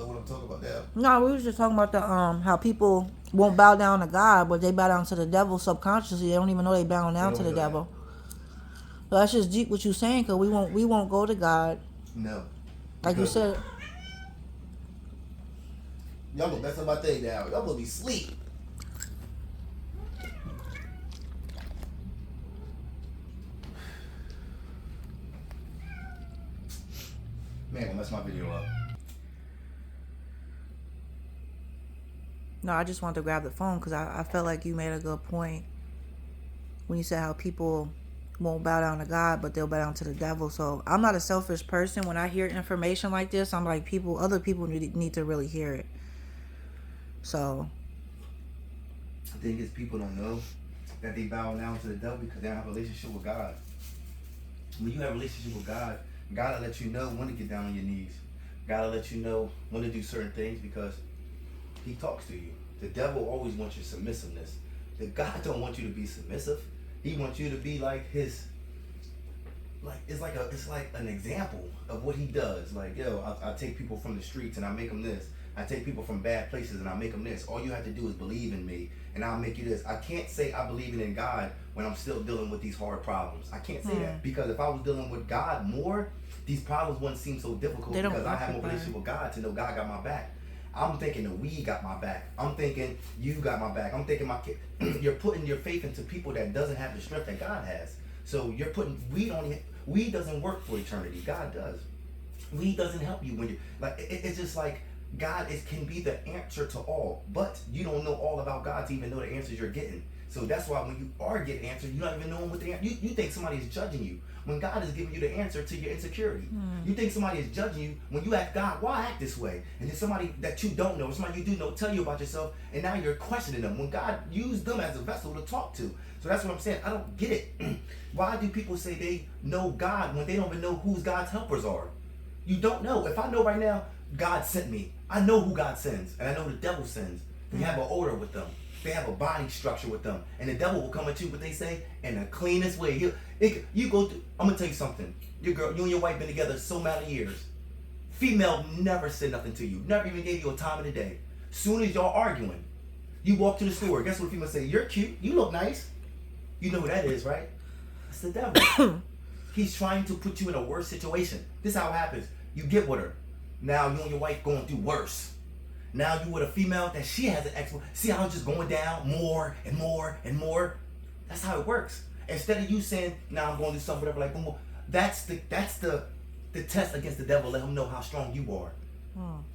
what I'm talking about now. No, we was just talking about the how people won't bow down to God, but they bow down to the devil subconsciously. They don't even know they bow down to the devil. So that's just deep what you're saying, because we won't go to God. No. Like you said. Y'all gonna mess up my thing now. Y'all gonna be asleep. Man, gonna mess my video up. No, I just wanted to grab the phone because I felt like you made a good point when you said how people won't bow down to God, but they'll bow down to the devil. So I'm not a selfish person. When I hear information like this, I'm like, other people need to really hear it. So The thing is, people don't know that they bow down to the devil because they don't have a relationship with God. When you have a relationship with God, God will let you know when to get down on your knees. God will let you know when to do certain things because He talks to you. The devil always wants your submissiveness. The God don't want you to be submissive. He wants you to be like His. It's like an example of what He does. Like, yo, I take people from the streets and I make them this. I take people from bad places and I make them this. All you have to do is believe in me and I'll make you this. I can't say I believe in God when I'm still dealing with these hard problems. I can't say that because if I was dealing with God more, these problems wouldn't seem so difficult because I have a relationship with God to know God got my back. I'm thinking the weed got my back. I'm thinking you got my back. I'm thinking my kid. You're putting your faith into people that doesn't have the strength that God has. So you're putting weed doesn't work for eternity. God does. Weed doesn't help you when you it's just like God can be the answer to all, but you don't know all about God to even know the answers you're getting. So that's why when you are getting answers, you're not even knowing what the answer. You think somebody is judging you when God is giving you the answer to your insecurity. You think somebody is judging you when you ask God, why act this way? And then somebody that you don't know, or somebody you do know, tell you about yourself, and now you're questioning them when God used them as a vessel to talk to. So that's what I'm saying. I don't get it. Why do people say they know God when they don't even know who God's helpers are? You don't know. If I know right now, God sent me, I know who God sends, and I know the devil sends. They have an order with them. They have a body structure with them. And the devil will come at you, what they say, in the cleanest way. You go through, I'm going to tell you something. You and your wife been together so many years. Female never said nothing to you. Never even gave you a time of the day. Soon as y'all arguing, you walk to the store. Guess what female say? You're cute. You look nice. You know who that is, right? It's the devil. He's trying to put you in a worse situation. This is how it happens. You get with her. Now you and your wife going through worse. Now you with a female that she has an ex. See how it's just going down more and more and more. That's how it works. Instead of you saying, "Now I'm going to do something," whatever, like boom, boom. That's the test against the devil. Let him know how strong you are.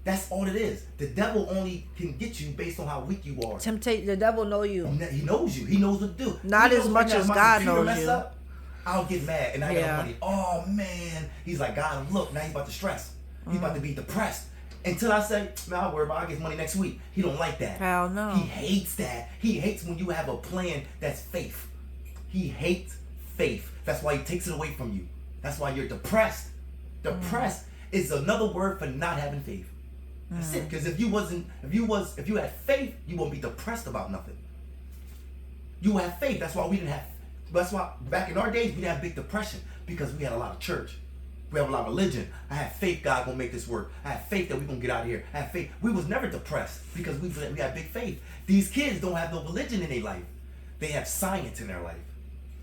That's all it is. The devil only can get you based on how weak you are. The devil know you. He knows you. He knows what to do. Not as much as God knows you. I'll get mad and I got money. Oh man, he's like, God, look, now he's about to stress. He's about to be depressed. Until I say, man, I'll worry about it. I'll get money next week. He don't like that. Hell no. He hates that. He hates when you have a plan that's faith. He hates faith. That's why he takes it away from you. That's why you're depressed. Depressed is another word for not having faith. That's it. Because if you had faith, you wouldn't be depressed about nothing. You have faith. That's why back in our days we didn't have big depression because we had a lot of church. We have a lot of religion. I have faith God gonna make this work. I have faith that we're gonna get out of here. I have faith. We was never depressed because we had big faith. These kids don't have no religion in their life. They have science in their life.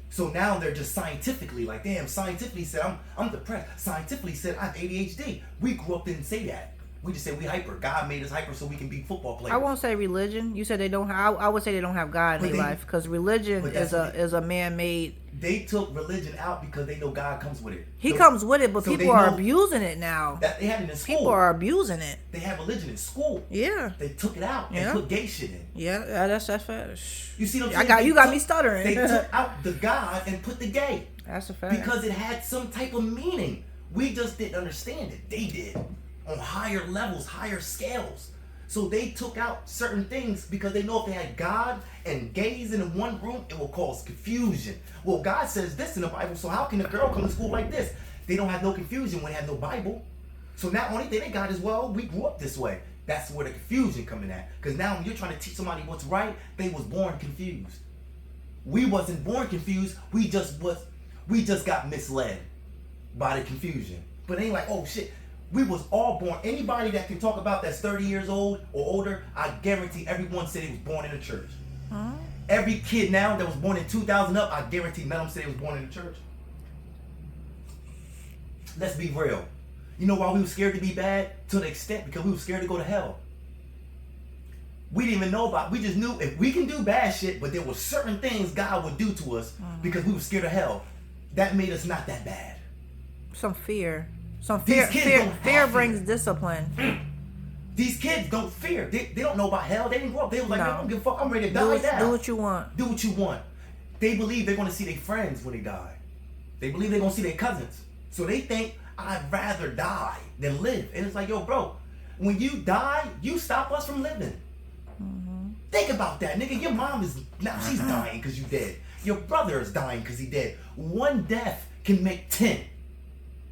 So now they're just scientifically like, damn, scientifically said I'm depressed. Scientifically said I have ADHD. We grew up didn't say that. We just say we hyper. God made us hyper so we can be football players. I won't say religion. You said they don't have. I would say they don't have God in their life because religion is a man-made. They took religion out because they know God comes with it. He comes with it, but people are abusing it now. They had it in school. People are abusing it. They have religion in school. Yeah. They took it out and put gay shit in. Yeah, that's fetish. You see what I'm saying? You got me stuttering. They took out the God and put the gay. That's a fact. Because it had some type of meaning. We just didn't understand it. They did. On higher levels, higher scales. So they took out certain things because they know if they had God and gays in one room, it will cause confusion. Well, God says this in the Bible, so how can a girl come to school like this? They don't have no confusion when they have no Bible. So now only thing they got is, well, we grew up this way. That's where the confusion coming at. Because now when you're trying to teach somebody what's right, they was born confused. We wasn't born confused. We just got misled by the confusion. But it ain't like, oh shit. We was all born. Anybody that can talk about that's 30 years old or older, I guarantee everyone said he was born in a church. Huh? Every kid now that was born in 2000 up, I guarantee none of them said he was born in a church. Let's be real. You know why we were scared to be bad? To the extent because we were scared to go to hell. We didn't even know about. We just knew if we can do bad shit, but there were certain things God would do to us because we were scared of hell. That made us not that bad. Some fear. Some These fear. kids Fear, don't fear have brings fear. discipline. These kids don't fear. They don't know about hell. They didn't grow up. They was like, No. I don't give a fuck. I'm ready to die Do now. what you want. Do what you want. They believe they're going to see their friends when they die. They believe they're going to see their cousins. So they think, I'd rather die than live. And it's like, yo, bro, when you die, you stop us from living. Mm-hmm. Think about that, nigga. Your mom is, now she's dying because you dead. Your brother is dying because he dead. One death can make 10.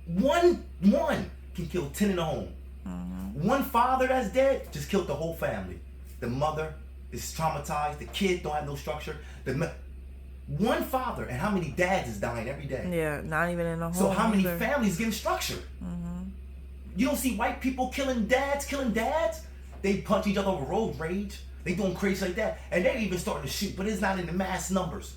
One can kill 10 in the home. Mm-hmm. One father that's dead just killed the whole family. The mother is traumatized. The kid don't have no structure. One father, and how many dads is dying every day? Yeah, not even in the home. So how many either. families getting structure? Mm-hmm. You don't see white people killing dads. They punch each other over road rage. They doing crazy like that. And they're even starting to shoot, but it's not in the mass numbers.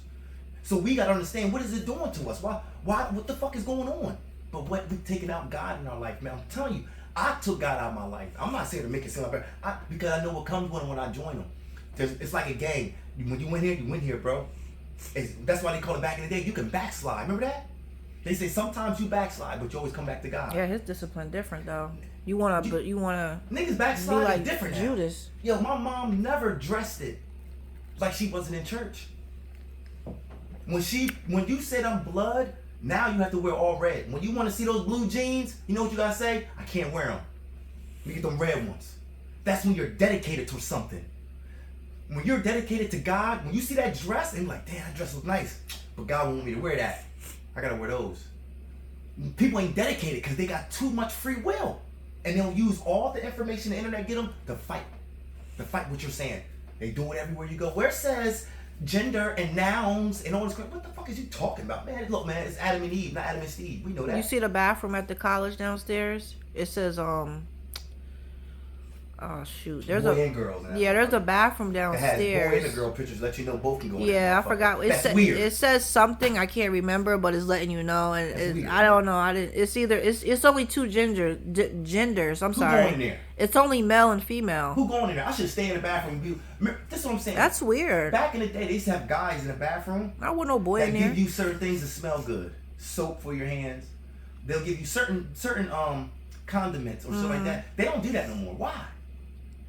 So we got to understand, what is it doing to us? Why, what the fuck is going on? But what we taking out God in our life, man. I'm telling you, I took God out of my life. I'm not saying to make it sound like that, because I know what comes with it when I join them. It's like a game. When you win here, bro. That's why they call it back in the day, you can backslide. Remember that? They say sometimes you backslide, but you always come back to God. Yeah, his discipline different though. You wanna Niggas be backslide like different now. Judas. Yo, my mom never dressed it like she wasn't in church. When you said I'm blood, now you have to wear all red. When you want to see those blue jeans, you know what you gotta say? I can't wear them. Let me get them red ones. That's when you're dedicated to something. When you're dedicated to God, when you see that dress and you're like, damn, that dress looks nice, but God won't want me to wear that. I gotta wear those. People ain't dedicated because they got too much free will. And they'll use all the information the internet get them to fight what you're saying. They do it everywhere you go. Where it says gender and nouns and all this crap, what the fuck is you talking about? Man, look, man, it's Adam and Eve, not Adam and Steve. We know that. You see the bathroom at the college downstairs? It says oh shoot, there's boy and girls. there's a bathroom It has downstairs. boy and a girl pictures, let you know both can go in. Yeah, I forgot. That's weird. It says something I can't remember, but it's letting you know. And weird. I don't know. I didn't. It's only two genders. I'm Who sorry. going in there? It's only male and female. Who going in there? I should stay in the bathroom. This is what I'm saying. That's weird. Back in the day, they used to have guys in the bathroom I want no boy that in there. give you certain things that smell good. Soap for your hands. They'll give you certain condiments or something like that. They don't do that no more. Why?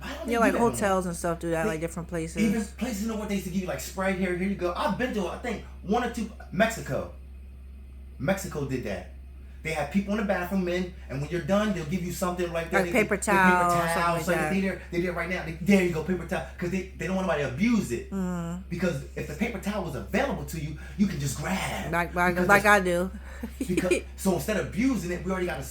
Why don't they Yeah, do like that no more? hotels and stuff do that, like different places. Even places, you know what, they used to give you like spray here you go. I've been to, I think, one or two. Mexico did that. They have people in the bathroom, men, and when you're done, they'll give you something like that. Like paper towel or something like that. They did right now. There you go, paper towel. Because they don't want nobody to abuse it. Mm-hmm. Because if the paper towel was available to you, you can just grab. Like I do. So instead of abusing it, we already got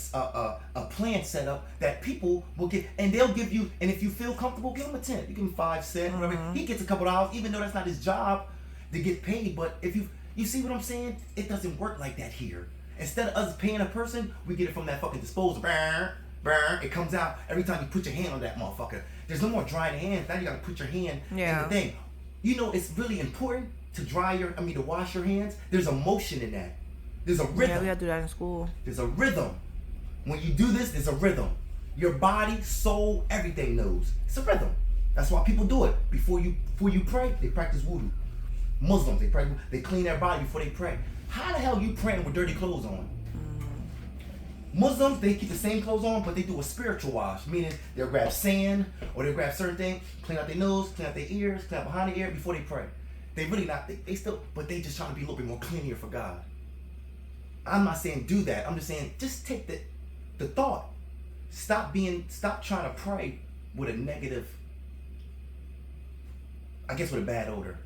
a plan set up that people will get, and they'll give you, and if you feel comfortable, give them a 10. You give him 5 cents, whatever. He gets a couple dollars, even though that's not his job to get paid. But if you see what I'm saying, it doesn't work like that here. Instead of us paying a person, we get it from that fucking disposal. It comes out every time you put your hand on that motherfucker. There's no more drying hands. Now you gotta put your hand in the thing. You know, it's really important to to wash your hands. There's a motion in that. There's a rhythm. Yeah, we gotta do that in school. There's a rhythm. When you do this, there's a rhythm. Your body, soul, everything knows. It's a rhythm. That's why people do it. Before you pray, they practice wudu. Muslims, they clean their body before they pray. How the hell you praying with dirty clothes on? Muslims, they keep the same clothes on, but they do a spiritual wash, meaning they'll grab sand or they'll grab certain things, clean out their nose, clean out their ears, clean out behind the ear before they pray. They really not, they still, but they just trying to be a little bit more cleaner for God. I'm not saying do that. I'm just saying just take the thought. Stop trying to pray with a negative, I guess with a bad odor.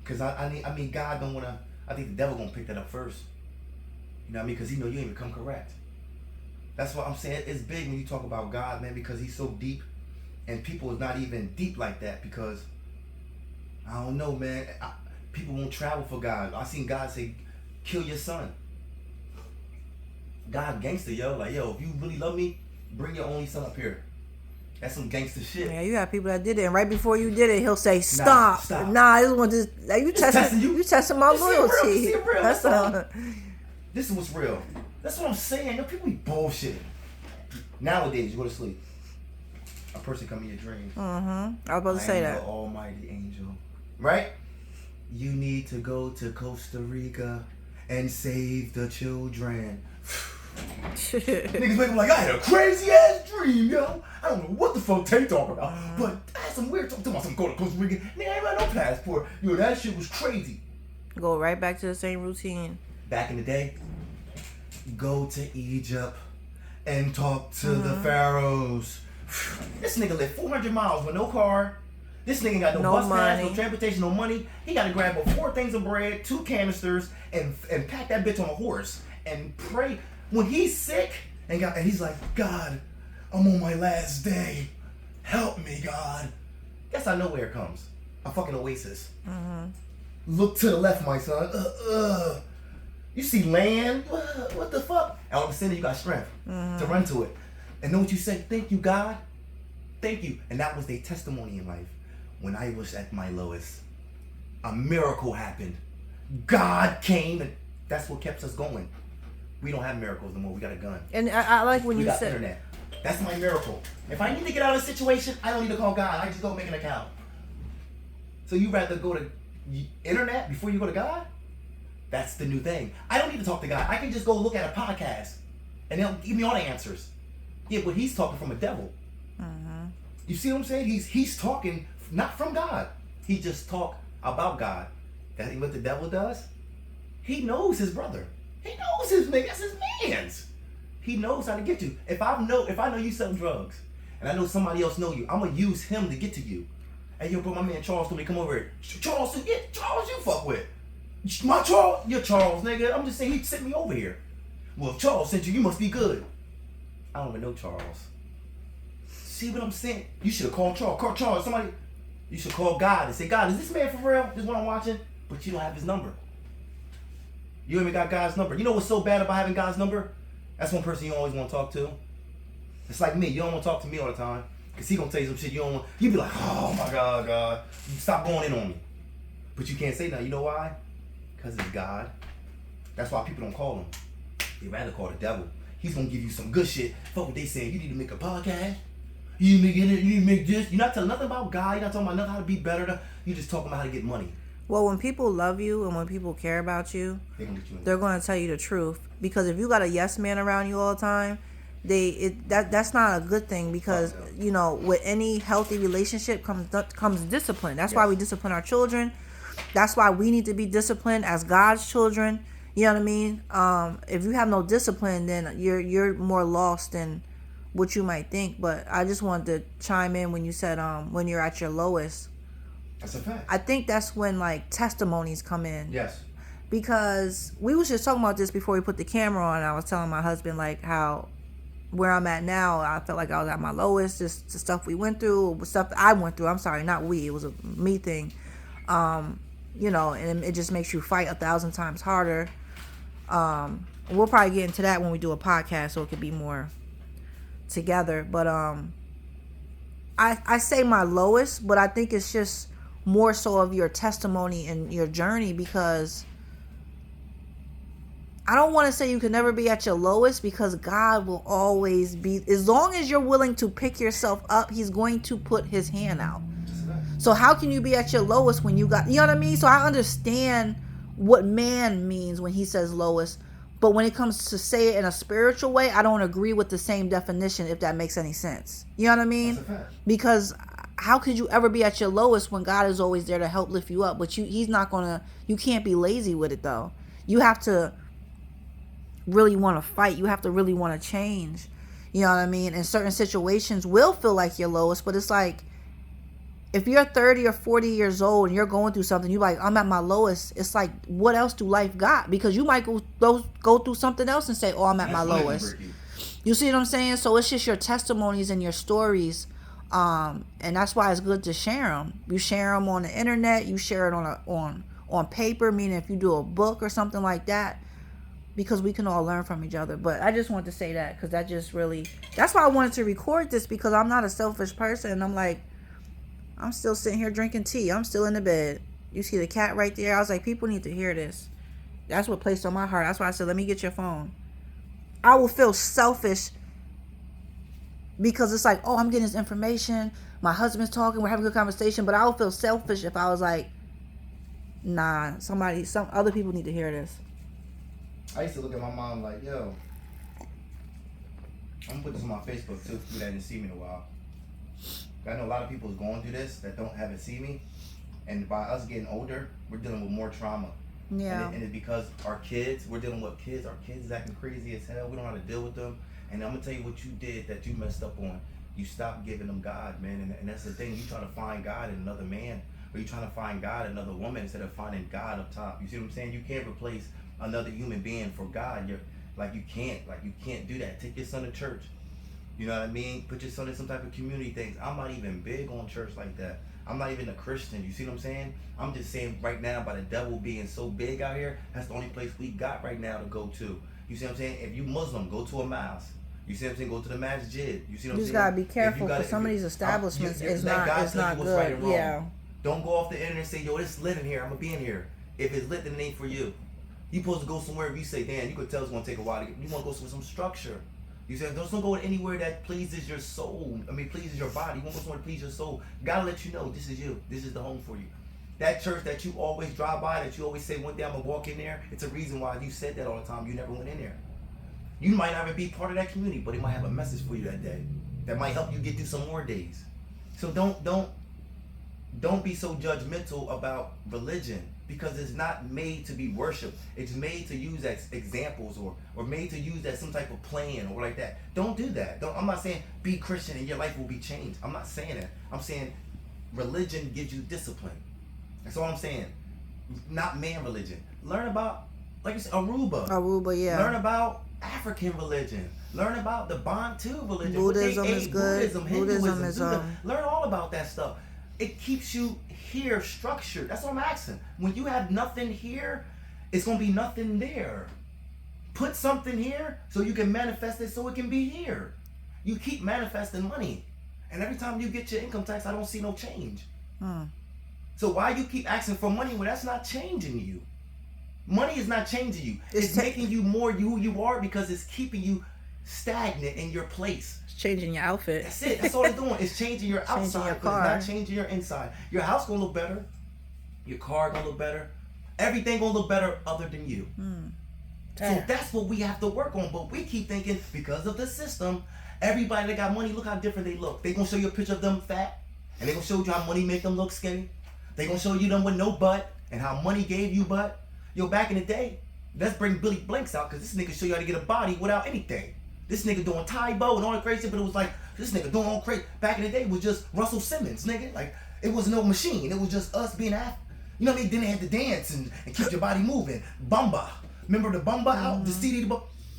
Because I mean, God don't want to, I think the devil gonna pick that up first. You know what I mean? Because he know you ain't become correct. That's what I'm saying. It's big when you talk about God, man, because he's so deep, and people is not even deep like that. Because I don't know, man. People won't travel for God. I seen God say, "Kill your son." God gangster, yo. Like, yo, if you really love me, bring your only son up here. That's some gangster shit. Yeah, you got people that did it, and right before you did it, he'll say, "Stop! Nah, this one just like you testing you testing my loyalty." That's this is what's real. That's what I'm saying. Yo, people be bullshitting. Nowadays, you go to sleep. A person come in your dreams. I was about to say that. The almighty angel, right? You need to go to Costa Rica and save the children. Niggas wake up like, I had a crazy ass dream, yo. I don't know what the fuck they talking about, but I had some weird talking about some go to Costa Rica. Nigga, I ain't got no passport. Yo, that shit was crazy. Go right back to the same routine. Back in the day, go to Egypt and talk to the pharaohs. This nigga lived 400 miles with no car. This nigga got no bus pass, no transportation, no money. He got to grab 4 things of bread, 2 canisters, and pack that bitch on a horse and pray. When he's sick and he's like, God, I'm on my last day. Help me, God. Guess I know where it comes. A fucking oasis. Look to the left, my son. You see land? What the fuck? All of a sudden, you got strength to run to it. And know what you say? Thank you, God. Thank you. And that was their testimony in life. When I was at my lowest, a miracle happened. God came, and that's what kept us going. We don't have miracles no more. We got a gun. And I like when you said internet. That's my miracle. If I need to get out of a situation, I don't need to call God. I just go make an account. So you rather go to internet before you go to God? That's the new thing. I don't need to talk to God. I can just go look at a podcast, and they'll give me all the answers. Yeah, but he's talking from a devil. You see what I'm saying? He's talking not from God. He just talk about God. That's what the devil does. He knows his brother. He knows his nigga. That's his man's. He knows how to get you. If I know you selling drugs, and I know somebody else know you, I'm gonna use him to get to you. Hey, yo, bro, my man Charles told me come over here. Charles, yeah, Charles, you fuck with. My Charles, you're Charles, nigga. I'm just saying he sent me over here. Well, if Charles sent you, you must be good. I don't even know Charles. See what I'm saying? You should have called Charles. Call Charles. Somebody. You should call God and say, God, is this man for real? This is what I'm watching? But you don't have his number. You even got God's number. You know what's so bad about having God's number? That's one person you always want to talk to. It's like me. You don't want to talk to me all the time. Because he going to tell you some shit you don't want. You be like, oh my God, God. You stop going in on me. But you can't say nothing. You know why? Because it's God. That's why people don't call him. They rather call the devil. He's going to give you some good shit. Fuck what they saying. You need to make a podcast. You need to make this. You're not telling nothing about God. You're not talking about nothing how to be better. You're just talking about how to get money. Well, when people love you and when people care about you, they're going to tell you the truth. Because if you got a yes man around you all the time, that's not a good thing. Because you know, with any healthy relationship comes discipline. That's why we discipline our children. That's why we need to be disciplined as God's children. You know what I mean? If you have no discipline, then you're more lost than what you might think. But I just wanted to chime in when you said when you're at your lowest. That's a fact. I think that's when like testimonies come in. Yes. Because we was just talking about this before we put the camera on. I was telling my husband like how where I'm at now, I felt like I was at my lowest. Just the stuff we went through, stuff I went through. I'm sorry, not we. It was a me thing. You know, and it just makes you fight 1,000 times harder. We'll probably get into that when we do a podcast, so it could be more together. But I say my lowest, but I think it's just more so of your testimony and your journey, because I don't want to say you can never be at your lowest, because God will always be, as long as you're willing to pick yourself up, he's going to put his hand out. So how can you be at your lowest when you got, you know what I mean? So I understand what man means when he says lowest, but when it comes to say it in a spiritual way, I don't agree with the same definition, if that makes any sense. You know what I mean? Because how could you ever be at your lowest when God is always there to help lift you up? But he's not gonna, you can't be lazy with it though. You have to really want to fight. You have to really want to change. You know what I mean? And certain situations will feel like your lowest, but it's like, if you're 30 or 40 years old and you're going through something, you're like, I'm at my lowest. It's like, what else do life got? Because you might go through something else and say, oh, I'm at my lowest. You see what I'm saying? So it's just your testimonies and your stories. And that's why it's good to share them. You share them on the internet. You share it on paper, meaning if you do a book or something like that. because we can all learn from each other. But I just wanted to say that because that just really, that's why I wanted to record this, because I'm not a selfish person. And I'm like, I'm still sitting here drinking tea. I'm still in the bed. You see the cat right there? I was like, people need to hear this. That's what placed on my heart. That's why I said, let me get your phone. I will feel selfish because it's like, oh, I'm getting this information. My husband's talking. We're having a good conversation. But I will feel selfish if I was like, nah, some other people need to hear this. I used to look at my mom like, yo, I'm gonna put this on my Facebook too, for people that didn't see me in a while. I know a lot of people is going through this that haven't seen me, and by us getting older, we're dealing with more trauma. Yeah. And it's because our kids, we're dealing with kids. Our kids is acting crazy as hell. We don't know how to deal with them. And I'm gonna tell you what you did that you messed up on. You stopped giving them God, man. And that's the thing. You trying to find God in another man, or you trying to find God in another woman instead of finding God up top. You see what I'm saying? You can't replace another human being for God. You can't do that. Take your son to church. You know what I mean? Put your son in some type of community things. I'm not even big on church like that. I'm not even a Christian. You see what I'm saying? I'm just saying right now, by the devil being so big out here, that's the only place we got right now to go to. You see what I'm saying? If you Muslim, go to a mosque. You see what I'm saying? Go to the masjid. You see what I'm saying? You just gotta be careful because some of these establishments is not good. Right and wrong. Yeah. Don't go off the internet and say, yo, it's lit in here. I'm gonna be in here. If it's lit, then it ain't for you. You supposed to go somewhere. If you say, damn, you could tell it's gonna take a while to get. You want to go with some structure. You say, don't go anywhere that pleases your soul. Pleases your body. You want to go somewhere to please your soul. Gotta let you know this is you. This is the home for you. That church that you always drive by, that you always say, one day I'm gonna walk in there. It's a reason why you said that all the time. You never went in there. You might not even be part of that community, but it might have a message for you that day that might help you get through some more days. So don't be so judgmental about religion, because it's not made to be worshipped. It's made to use as examples or made to use as some type of plan or like that. Don't do that. I'm not saying be Christian and your life will be changed. I'm not saying that. I'm saying religion gives you discipline. That's all I'm saying. Not man religion. Learn about, like you said, Aruba, yeah. Learn about African religion. Learn about the Bantu religion. Buddhism is good. Buddhism is learn all about that stuff. It keeps you here structured. That's what I'm asking. When you have nothing here, it's going to be nothing there. Put something here so you can manifest it so it can be here. You keep manifesting money. And every time you get your income tax, I don't see no change. So why you keep asking for money when that's not changing you? Money is not changing you. It's making you more who you are because it's keeping you stagnant in your place. It's changing your outfit. That's it. That's all it's doing. It's changing your outside, but it's not changing your inside. Your house gonna look better. Your car gonna look better. Everything gonna look better other than you. So that's what we have to work on. But we keep thinking because of the system, everybody that got money, look how different they look. They gonna show you a picture of them fat, and they gonna show you how money make them look skinny. They gonna show you them with no butt and how money gave you butt. Yo, back in the day, let's bring Billy Blanks out because this nigga show you how to get a body without anything. This nigga doing Taibo and all that crazy, but it was like, this nigga doing all crazy. Back in the day, it was just Russell Simmons, nigga. Like, it was no machine. It was just us being you know what I mean? Then they had to dance and keep your body moving. Bumba. Remember the Bumba out? The CD?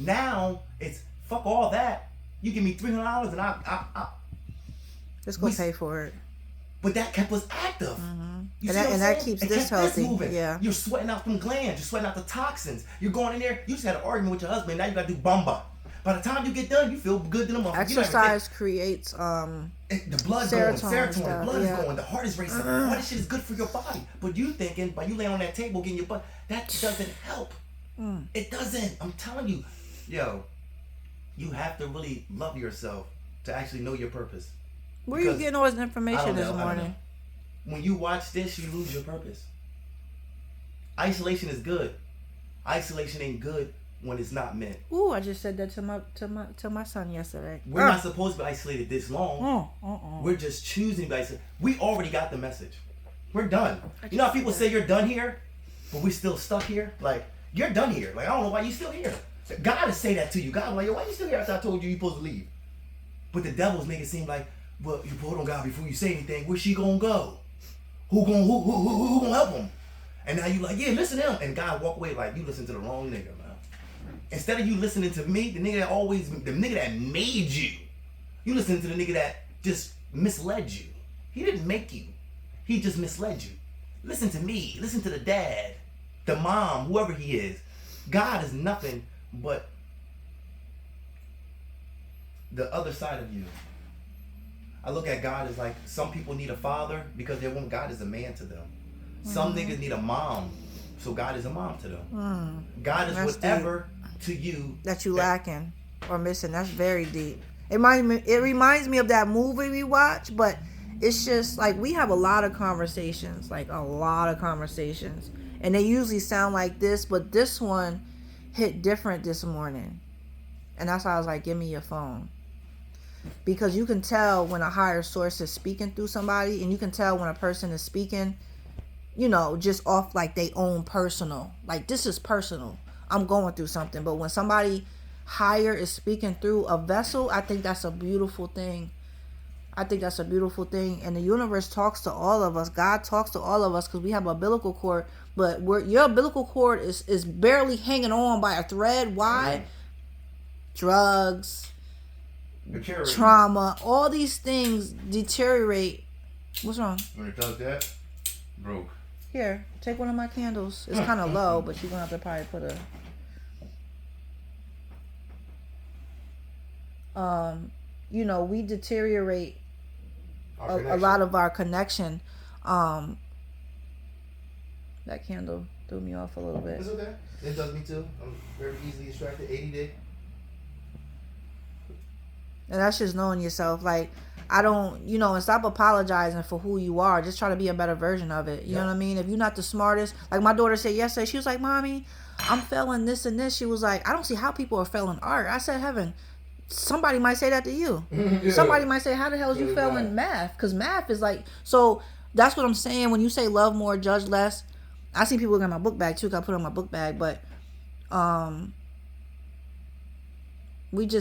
Now, it's fuck all that. You give me $300 and I just go pay for it. But that kept us active. You and that keeps this healthy. Moving. Yeah. You're sweating out them glands. You're sweating out the toxins. You're going in there. You just had an argument with your husband. Now you got to do Bumba. By the time you get done, you feel good to them. Exercise creates the blood serotonin going. stuff, the blood is going. The heart is racing. All this shit is good for your body. But you thinking by you laying on that table getting your butt, that doesn't help. It doesn't. I'm telling you, yo, you have to really love yourself to actually know your purpose. Where are you getting all this information this morning? When you watch this, you lose your purpose. Isolation is good. Isolation ain't good when it's not meant. Ooh, I just said that to my son yesterday. We're not supposed to be isolated this long. We're just choosing to be isolated. We already got the message. We're done. You know how people say you're done here, but we're still stuck here? Like, you're done here. Like, I don't know why you still here. God will say that to you. God will like, yo, why you still here after I told you you're supposed to leave? But the devils make it seem like, well, you put on God before you say anything. Where's she gonna go? Who gonna help him? And now you like, yeah, listen to him. And God walk away like, you listen to the wrong nigga, man. Instead of you listening to me, the nigga that made you, you listen to the nigga that just misled you. He didn't make you. He just misled you. Listen to me. Listen to the dad, the mom, whoever he is. God is nothing But the other side of you, I look at God as like, some people need a father because they want God as a man to them. Some niggas need a mom, so God is a mom to them. God is That's whatever to you that you lacking or missing. That's very deep. It reminds me of that movie we watched, but it's just like we have a lot of conversations, and they usually sound like this, but this one hit different this morning, and that's why I was like, give me your phone. Because you can tell when a higher source is speaking through somebody, and you can tell when a person is speaking, just off like they own personal. Like, this is personal. I'm going through something. But when somebody higher is speaking through a vessel, I think that's a beautiful thing. And the universe talks to all of us. God talks to all of us because we have an umbilical cord. But your umbilical cord is barely hanging on by a thread. Why? Drugs, trauma, all these things deteriorate. What's wrong? When it does that, broke. Here, take one of my candles. It's kind of low, but you're going to have to probably put we deteriorate a lot of our connection. That candle threw me off a little bit. It's okay. It does me too. I'm very easily distracted. 80 day. And that's just knowing yourself. Like, I don't, and stop apologizing for who you are. Just try to be a better version of it. You know what I mean? If you're not the smartest, like my daughter said yesterday, she was like, Mommy, I'm failing this and this. She was like, I don't see how people are failing art. I said, Heaven, somebody might say that to you. Yeah. Somebody might say, how the hell is you failing math? Because math is like, so that's what I'm saying. When you say love more, judge less, I see people looking at my book bag too, because I put it on my book bag, but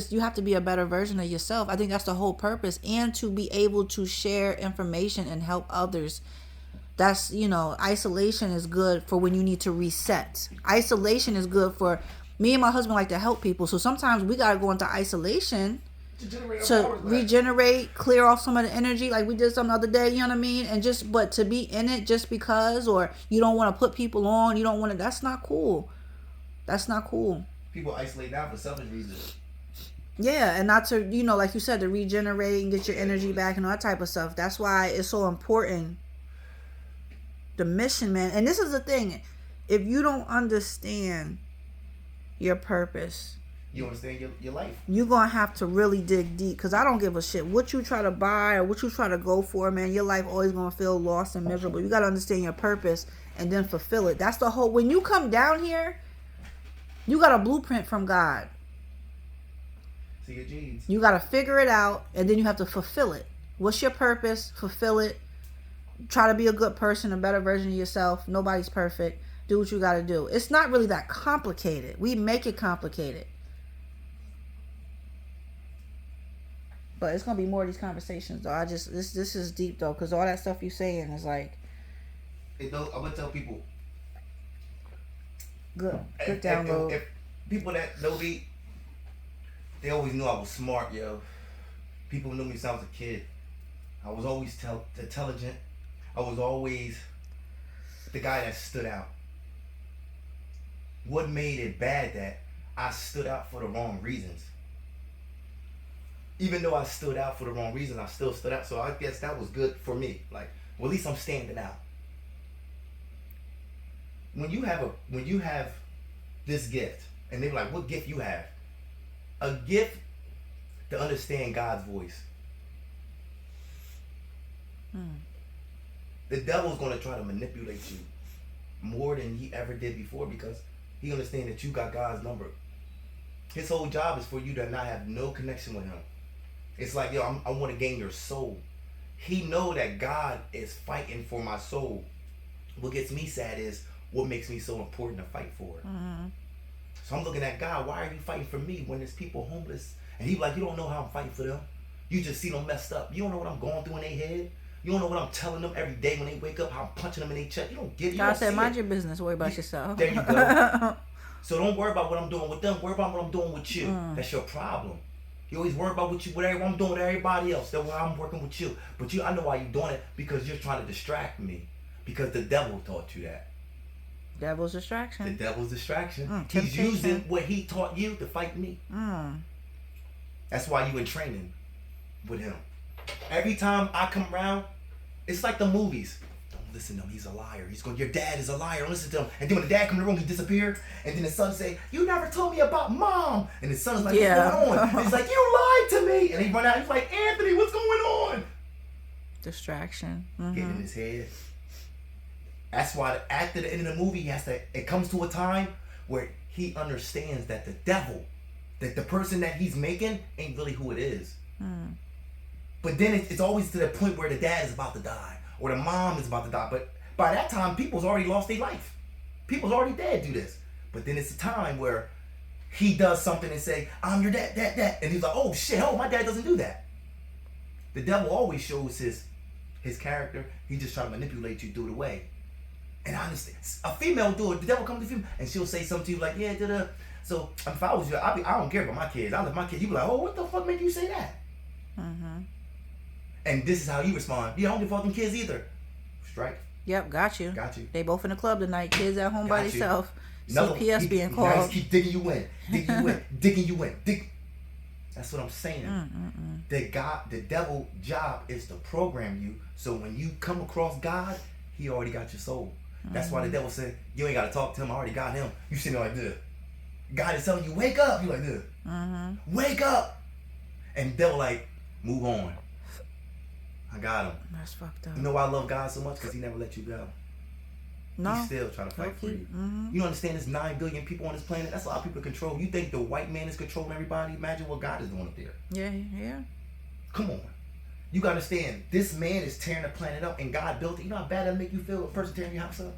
you have to be a better version of yourself. I think that's the whole purpose, and to be able to share information and help others. That's, isolation is good for when you need to reset. Isolation is good for, me and my husband like to help people, so sometimes we got to go into isolation to regenerate, clear off some of the energy, like we did some other day, you know what I mean? And but to be in it just because, or you don't want to put people on, you don't want to, that's not cool. People isolate now for selfish reasons. Yeah, and not to, like you said, to regenerate and get your energy back and all that type of stuff. That's why it's so important. The mission, man. And this is the thing. If you don't understand your purpose, you understand your life, you're going to have to really dig deep. Because I don't give a shit what you try to buy or what you try to go for, man. Your life always going to feel lost and miserable. You got to understand your purpose and then fulfill it. That's the whole, when you come down here, you got a blueprint from God. Your genes. You got to figure it out, and then you have to fulfill it. What's your purpose? Fulfill it. Try to be a good person, a better version of yourself. Nobody's perfect. Do what you got to do. It's not really that complicated. We make it complicated. But it's going to be more of these conversations, though. This is deep, though, because all that stuff you saying is like... I'm going to tell people... Good download. If people that know me, they always knew I was smart, yo. People knew me since I was a kid. I was always intelligent. I was always the guy that stood out. What made it bad that I stood out for the wrong reasons? Even though I stood out for the wrong reasons, I still stood out. So I guess that was good for me. Like, well, at least I'm standing out. When you have this gift, and they were like, what gift you have? A gift to understand God's voice. The devil's going to try to manipulate you more than he ever did before, because he understands that you got God's number. His whole job is for you to not have no connection with him. It's like, yo, I want to gain your soul. He know that God is fighting for my soul. What gets me sad is what makes me so important to fight for. So I'm looking at God, why are you fighting for me when there's people homeless? And he's like, you don't know how I'm fighting for them. You just see them messed up. You don't know what I'm going through in their head. You don't know what I'm telling them every day when they wake up, how I'm punching them in their chest. You don't get it. God said, mind your business, worry about yourself. There you go. So don't worry about what I'm doing with them. Worry about what I'm doing with you. That's your problem. You always worry about what I'm doing with everybody else. That's why I'm working with you. But I know why you're doing it, because you're trying to distract me. Because the devil taught you that. Devil's The distraction. devil's distraction. He's Temptation. using what he taught you to fight me. That's why you in training with him. Every time I come around, it's like the movies. Don't listen to him. He's a liar. Your dad is a liar. Don't listen to him. And then when the dad come in the room, he disappear. And then the son say, you never told me about mom. And the son's like, Yeah. what's going on? And he's like, you lied to me. And he run out. He's like, Anthony, what's going on? Distraction. Getting in his head. That's why after the end of the movie, it comes to a time where he understands that the devil, that the person that he's making ain't really who it is. But then it's always to the point where the dad is about to die or the mom is about to die. But by that time, people's already lost their life. People's already dead do this. But then it's a time where he does something and say, I'm your dad. And he's like, oh shit, my dad doesn't do that. The devil always shows his character. He just try to manipulate you, do it away. And I understand. A female do it. The devil comes to female and she'll say something to you like, yeah, da-da. So if I was you, I don't care about my kids. I love my kids. You be like, oh, what the fuck made you say that? And this is how you respond. Yeah, I don't give a fuck them kids either. Strike. Yep, got you. Got you. They both in the club tonight. Kids at home by Got you. themselves. No, CPS being Now called. keep digging you in. Digging you in. That's what I'm saying. The devil job is to program you. So when you come across God, he already got your soul. That's why the devil said, you ain't got to talk to him. I already got him. You sitting there like this. God is telling you, wake up. You like this. Wake up. And the devil like, move on. I got him. That's fucked up. You know why I love God so much? Because he never let you go. No. He's still trying to fight for you. You understand there's 9 billion people on this planet? That's a lot of people to control. You think the white man is controlling everybody? Imagine what God is doing up there. Yeah. Come on. You gotta understand, this man is tearing the planet up and God built it. You know how bad that'll make you feel, a person tearing your house up?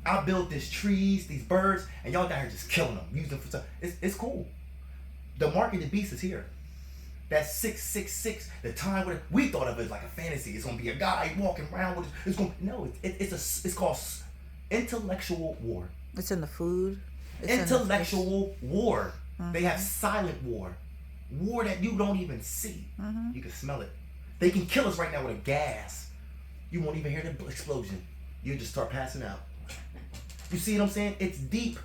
I built these trees, these birds, and y'all down here just killing them, using them for stuff. It's cool. The mark of the beast is here. That's 666. The time when we thought of it as like a fantasy. It's gonna be a guy walking around with it's called intellectual war. It's in the food. It's Intellectual war. They have silent war. War that you don't even see. You can smell it. They can kill us right now with a gas. You won't even hear the explosion. You just start passing out. You see what I'm saying? It's deep.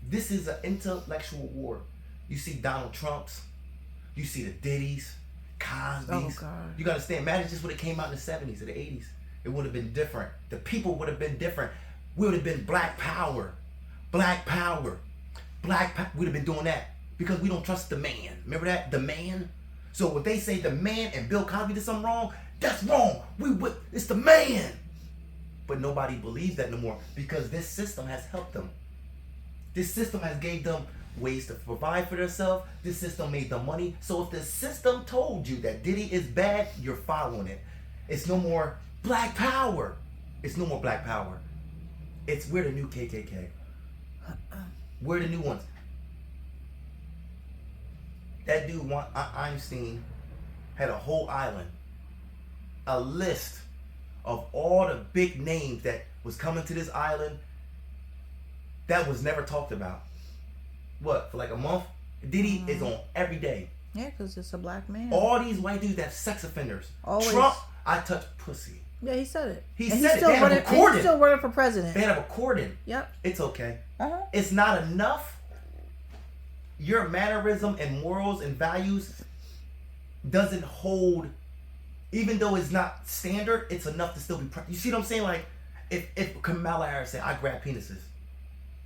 This is an intellectual war. You see Donald Trump's. You see the Diddy's, Cosby's. Oh, God. You gotta understand, imagine just when it came out in the 70s or the 80s. It would have been different. The people would have been different. We would have been Black Power. Black Power. We'd have been doing that. Because we don't trust the man. Remember that? The man? So if they say the man and Bill Cosby did something wrong, that's wrong. It's the man. But nobody believes that no more because this system has helped them. This system has gave them ways to provide for themselves. This system made them money. So if the system told you that Diddy is bad, you're following it. It's no more Black Power. It's no more Black Power. We're the new KKK. We're the new ones. That dude, Einstein, had a whole island, a list of all the big names that was coming to this island that was never talked about. What, for like a month? Diddy is on every day. Yeah, because it's a black man. All these white dudes that sex offenders. Always. Trump, I touch pussy. Yeah, he said it. He said it. They had a recording. He's still running for president. They had a recording. Yep. It's okay. Uh-huh. It's not enough. Your mannerism and morals and values doesn't hold, even though it's not standard, it's enough to still be, you see what I'm saying? Like, if Kamala Harris said, I grab penises,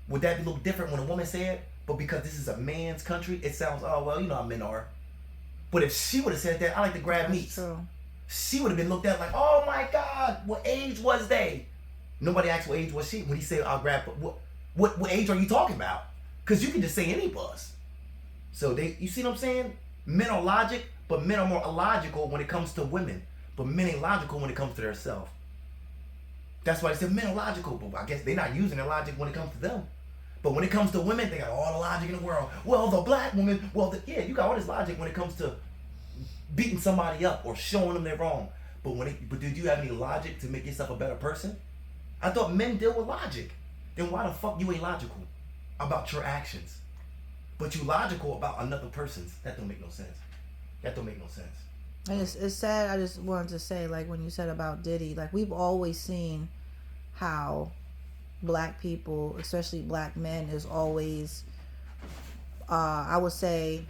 would that look different when a woman said it? But because this is a man's country, it sounds, oh, well, you know how men are. But if she would have said that, I like to grab meats. True. She would have been looked at like, oh my God, what age was they? Nobody asked what age was she. When he said, I'll grab, what age are you talking about? Because you can just say any bus. So you see what I'm saying? Men are logic, but men are more illogical when it comes to women. But men ain't logical when it comes to themselves. That's why they said men are logical, but I guess they're not using their logic when it comes to them. But when it comes to women, they got all the logic in the world. Well, the black woman, yeah, you got all this logic when it comes to beating somebody up or showing them they're wrong. But did you have any logic to make yourself a better person? I thought men deal with logic. Then why the fuck you ain't logical about your actions? But you logical about another person's. That don't make no sense. That don't make no sense. And it's sad. I just wanted to say, like, when you said about Diddy, like, we've always seen how black people, especially black men, is always, I would say,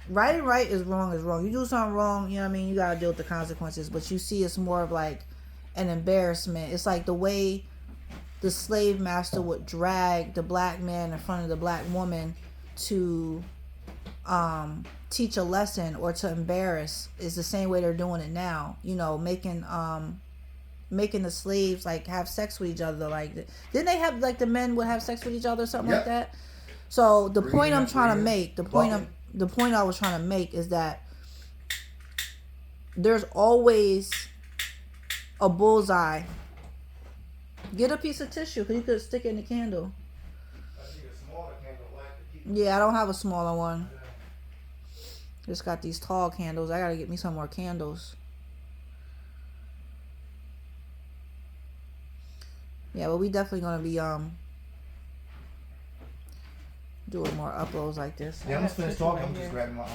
right and right is wrong is wrong. You do something wrong, you know what I mean, you gotta deal with the consequences. But you see it's more of like an embarrassment. It's like the way the slave master would drag the black man in front of the black woman to teach a lesson or to embarrass is the same way they're doing it now. You know, making the slaves like have sex with each other. Like, didn't they have like the men would have sex with each other or something like that? So the point I'm trying to make, the point I was trying to make is that there's always a bullseye. Get a piece of tissue because you could stick it in the candle. I need a smaller candle, Yeah, I don't have a smaller one. Just got these tall candles. I gotta get me some more candles. Yeah, but we definitely gonna be doing more uploads like this. Yeah, I'm just finished talking. I'm just grabbing my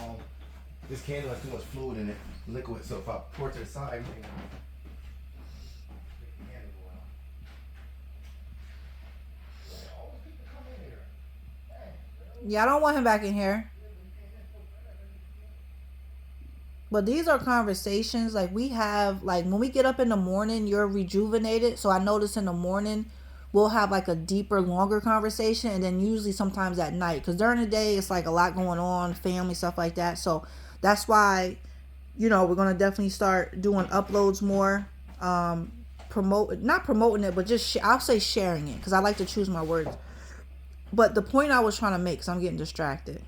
this candle has too much fluid in it, liquid. So if I pour it to the side, yeah, I don't want him back in here. But these are conversations like we have, like when we get up in the morning, you're rejuvenated. So I notice in the morning, we'll have like a deeper, longer conversation. And then usually sometimes at night. Because during the day, it's like a lot going on, family, stuff like that. So that's why, you know, we're going to definitely start doing uploads more. Not promoting it, but just, I'll say sharing it. Because I like to choose my words. But the point I was trying to make, because I'm getting distracted,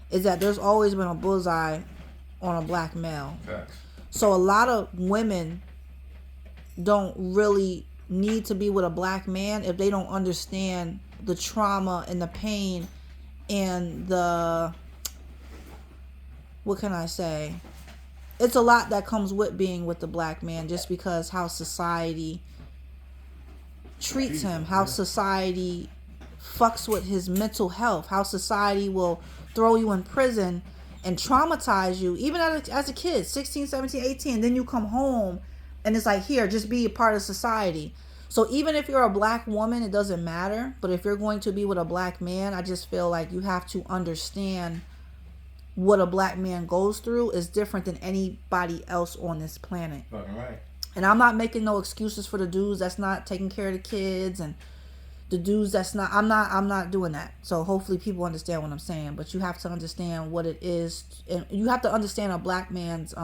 is that there's always been a bullseye on a black male. Facts. So a lot of women don't really need to be with a black man if they don't understand the trauma and the pain and the, what can I say? It's a lot that comes with being with the black man, just because how society treats him, how society fucks with his mental health, how society will throw you in prison and traumatize you even as a kid, 16, 17, 18. Then you come home and it's like, here, just be a part of society. So even if you're a black woman, it doesn't matter. But if you're going to be with a black man, I just feel like you have to understand what a black man goes through is different than anybody else on this planet. Fucking right. And I'm not making no excuses for the dudes that's not taking care of the kids and the dudes that's not, I'm not doing that. So hopefully people understand what I'm saying, but you have to understand what it is, and you have to understand a black man's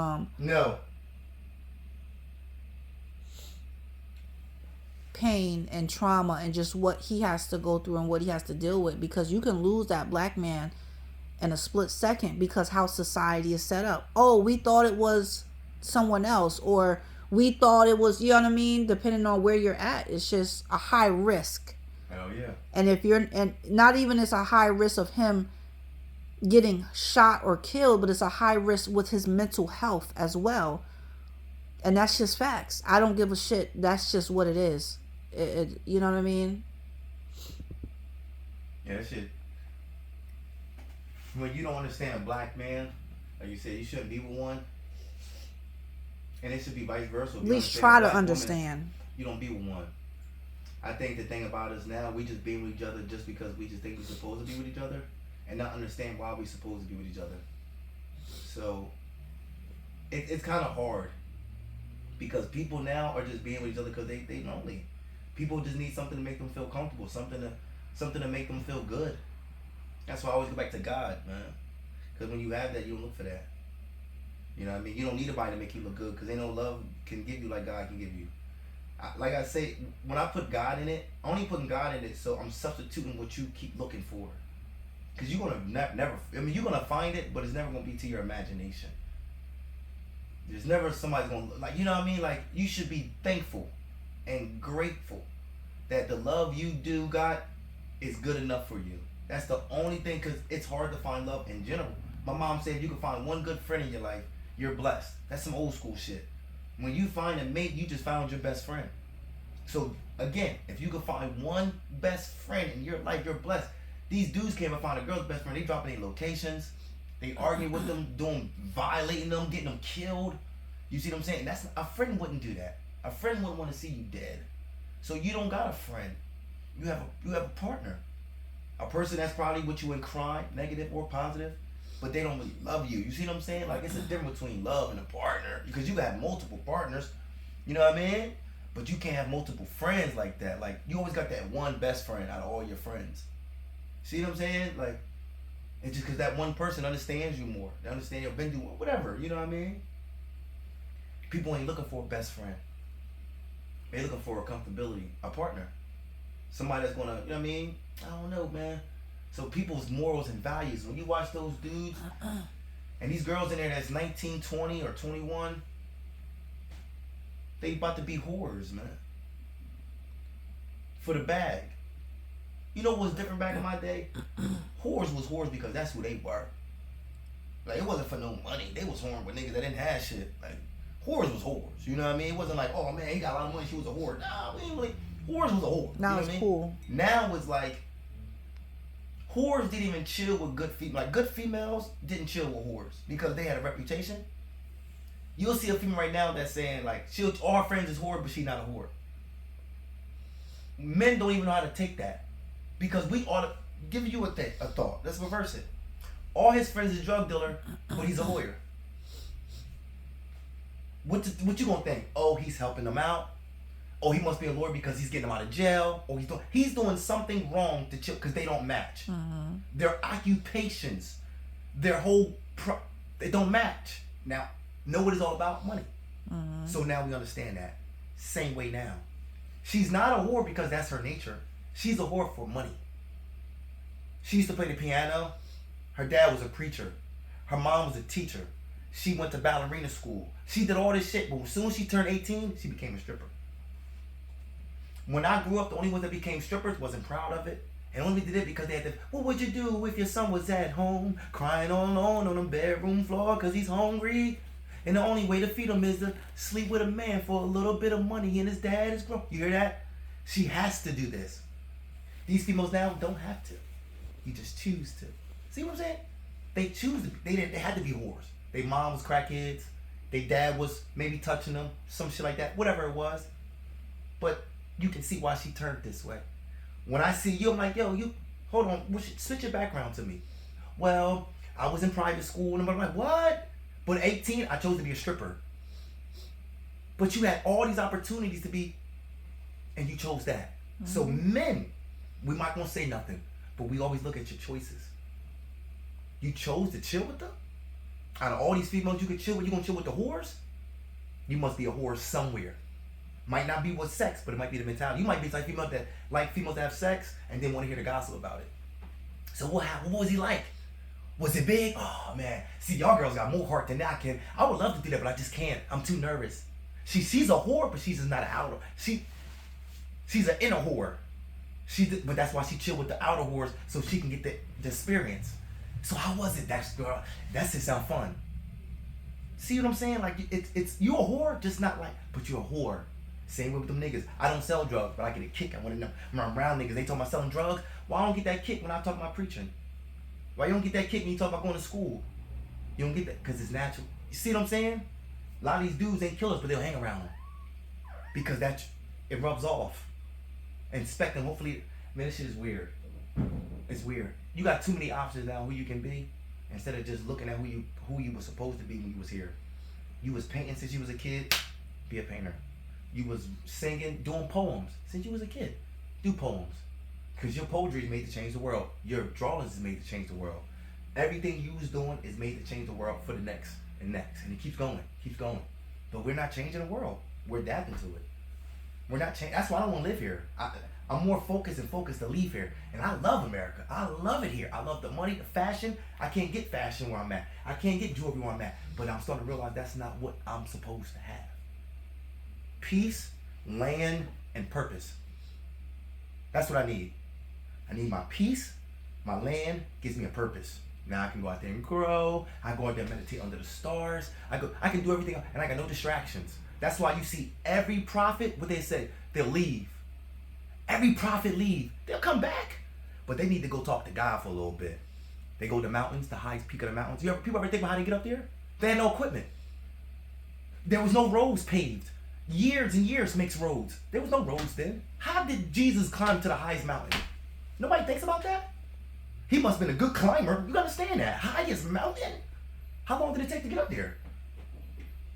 pain and trauma and just what he has to go through and what he has to deal with, because you can lose that black man in a split second because how society is set up. Oh, we thought it was someone else, or we thought it was, you know what I mean, depending on where you're at. It's just a high risk. Hell yeah. And if you're, and not even it's a high risk of him getting shot or killed, but it's a high risk with his mental health as well. And that's just facts. I don't give a shit. That's just what it is. You know what I mean? Yeah, that shit. When you don't understand a black man, like you said, you shouldn't be with one. And it should be vice versa. At least try to understand. Woman, you don't be with one. I think the thing about us now, we just being with each other just because we just think we're supposed to be with each other and not understand why we're supposed to be with each other. So it's kind of hard because people now are just being with each other because they lonely. People just need something to make them feel comfortable, something to make them feel good. That's why I always go back to God, man. Because when you have that, you don't look for that. You know what I mean? You don't need anybody to make you look good because ain't no love can give you like God can give you. Like I say, when I put God in it, I'm only putting God in it so I'm substituting what you keep looking for. Because you're going to never, I mean, you're going to find it, but it's never going to be to your imagination. There's never somebody's going to, like, you know what I mean? Like, you should be thankful and grateful that the love you do got is good enough for you. That's the only thing, because it's hard to find love in general. My mom said you can find one good friend in your life, you're blessed. That's some old school shit. When you find a mate, you just found your best friend. So again, if you can find one best friend in your life, you're blessed. These dudes can't even find a girl's best friend. They dropping their locations. They arguing with them, violating them, getting them killed. You see what I'm saying? A friend wouldn't do that. A friend wouldn't want to see you dead. So you don't got a friend. You have a partner. A person that's probably with you in crime, negative or positive, but they don't really love you. You see what I'm saying? Like, it's a difference between love and a partner. Because you have multiple partners. You know what I mean? But you can't have multiple friends like that. Like, you always got that one best friend out of all your friends. See what I'm saying? Like, it's just because that one person understands you more. They understand you've been through whatever. You know what I mean? People ain't looking for a best friend. They're looking for a comfortability, a partner. Somebody that's gonna, you know what I mean? I don't know, man. So people's morals and values, when you watch those dudes, and these girls in there that's 19, 20, or 21, they about to be whores, man. For the bag. You know what was different back in my day? Whores was whores because that's who they were. Like, it wasn't for no money. They was whoring with niggas that didn't have shit. Like, whores was whores. You know what I mean? It wasn't like, oh man, he got a lot of money, she was a whore. Nah, we ain't really. Whores was a whore. Now you know it's what I mean? cool. Now it's like, whores didn't even chill with good females. Like, good females didn't chill with whores because they had a reputation. You'll see a female right now that's saying, like, all her friends is whore, but she not a whore. Men don't even know how to take that. Because we ought to give you a thought. Let's reverse it. All his friends is drug dealer, but he's a lawyer. What you gonna think? Oh, he's helping them out. Oh, he must be a lawyer because he's getting them out of jail. Or he's doing something wrong to chill because they don't match. Mm-hmm. Their occupations, their whole they don't match. Now, know what it's all about? Money. Mm-hmm. So now we understand that. Same way now. She's not a whore because that's her nature. She's a whore for money. She used to play the piano. Her dad was a preacher. Her mom was a teacher. She went to ballerina school. She did all this shit, but as soon as she turned 18, she became a stripper. When I grew up, the only ones that became strippers wasn't proud of it. And only did it because they had to, what would you do if your son was at home, crying all alone on the bedroom floor because he's hungry? And the only way to feed him is to sleep with a man for a little bit of money and his dad is broke. You hear that? She has to do this. These females now don't have to. You just choose to. See what I'm saying? They choose to. They had to be whores. Their mom was crackheads. Their dad was maybe touching them. Some shit like that. Whatever it was. But you can see why she turned this way. When I see you, I'm like, yo, you, hold on. Switch your background to me. Well, I was in private school. And I'm like, what? But at 18, I chose to be a stripper. But you had all these opportunities to be, and you chose that. Mm-hmm. So men, we might not say nothing, but we always look at your choices. You chose to chill with them? Out of all these females you could chill with, you gonna chill with the whores? You must be a whore somewhere. Might not be with sex, but it might be the mentality. You might be like female that like females that have sex and then want to hear the gossip about it. So what was he like? Was it big? Oh man. See, y'all girls got more heart than that. I would love to do that, but I just can't. I'm too nervous. She's a whore, but she's just not an outer. She's an inner whore. But that's why she chill with the outer whores so she can get the experience. So how was it? That just sound fun. See what I'm saying? Like it's you a whore, just not like, but you're a whore. Same way with them niggas. I don't sell drugs, but I get a kick. I want to know. I'm around niggas. They talk about selling drugs. Why I don't get that kick when I talk about preaching? Why you don't get that kick when you talk about going to school? You don't get that because it's natural. You see what I'm saying? A lot of these dudes ain't killers, but they'll hang around them because it rubs off. Inspect them. Hopefully, man, this shit is weird. It's weird. You got too many options now who you can be instead of just looking at who you were supposed to be when you was here. You was painting since you was a kid. Be a painter. You was singing, doing poems since you was a kid. Do poems. Because your poetry is made to change the world. Your drawings is made to change the world. Everything you was doing is made to change the world for the next and next. And it keeps going, keeps going. But we're not changing the world. We're adapting to it. We're not changing. That's why I don't want to live here. I'm more focused to leave here. And I love America. I love it here. I love the money, the fashion. I can't get fashion where I'm at. I can't get jewelry where I'm at. But I'm starting to realize that's not what I'm supposed to have. Peace, land, and purpose. That's what I need. I need my peace. My land gives me a purpose. Now I can go out there and grow. I go out there and meditate under the stars. I can do everything, and I got no distractions. That's why you see every prophet, what they say, they'll leave. Every prophet leave. They'll come back. But they need to go talk to God for a little bit. They go to the mountains, the highest peak of the mountains. People ever think about how they get up there? They had no equipment. There was no roads paved. years and years makes roads. There was no roads then. How did Jesus climb to the highest mountain? Nobody thinks about that. He must have been a good climber. You understand that? Highest mountain? How long did it take to get up there?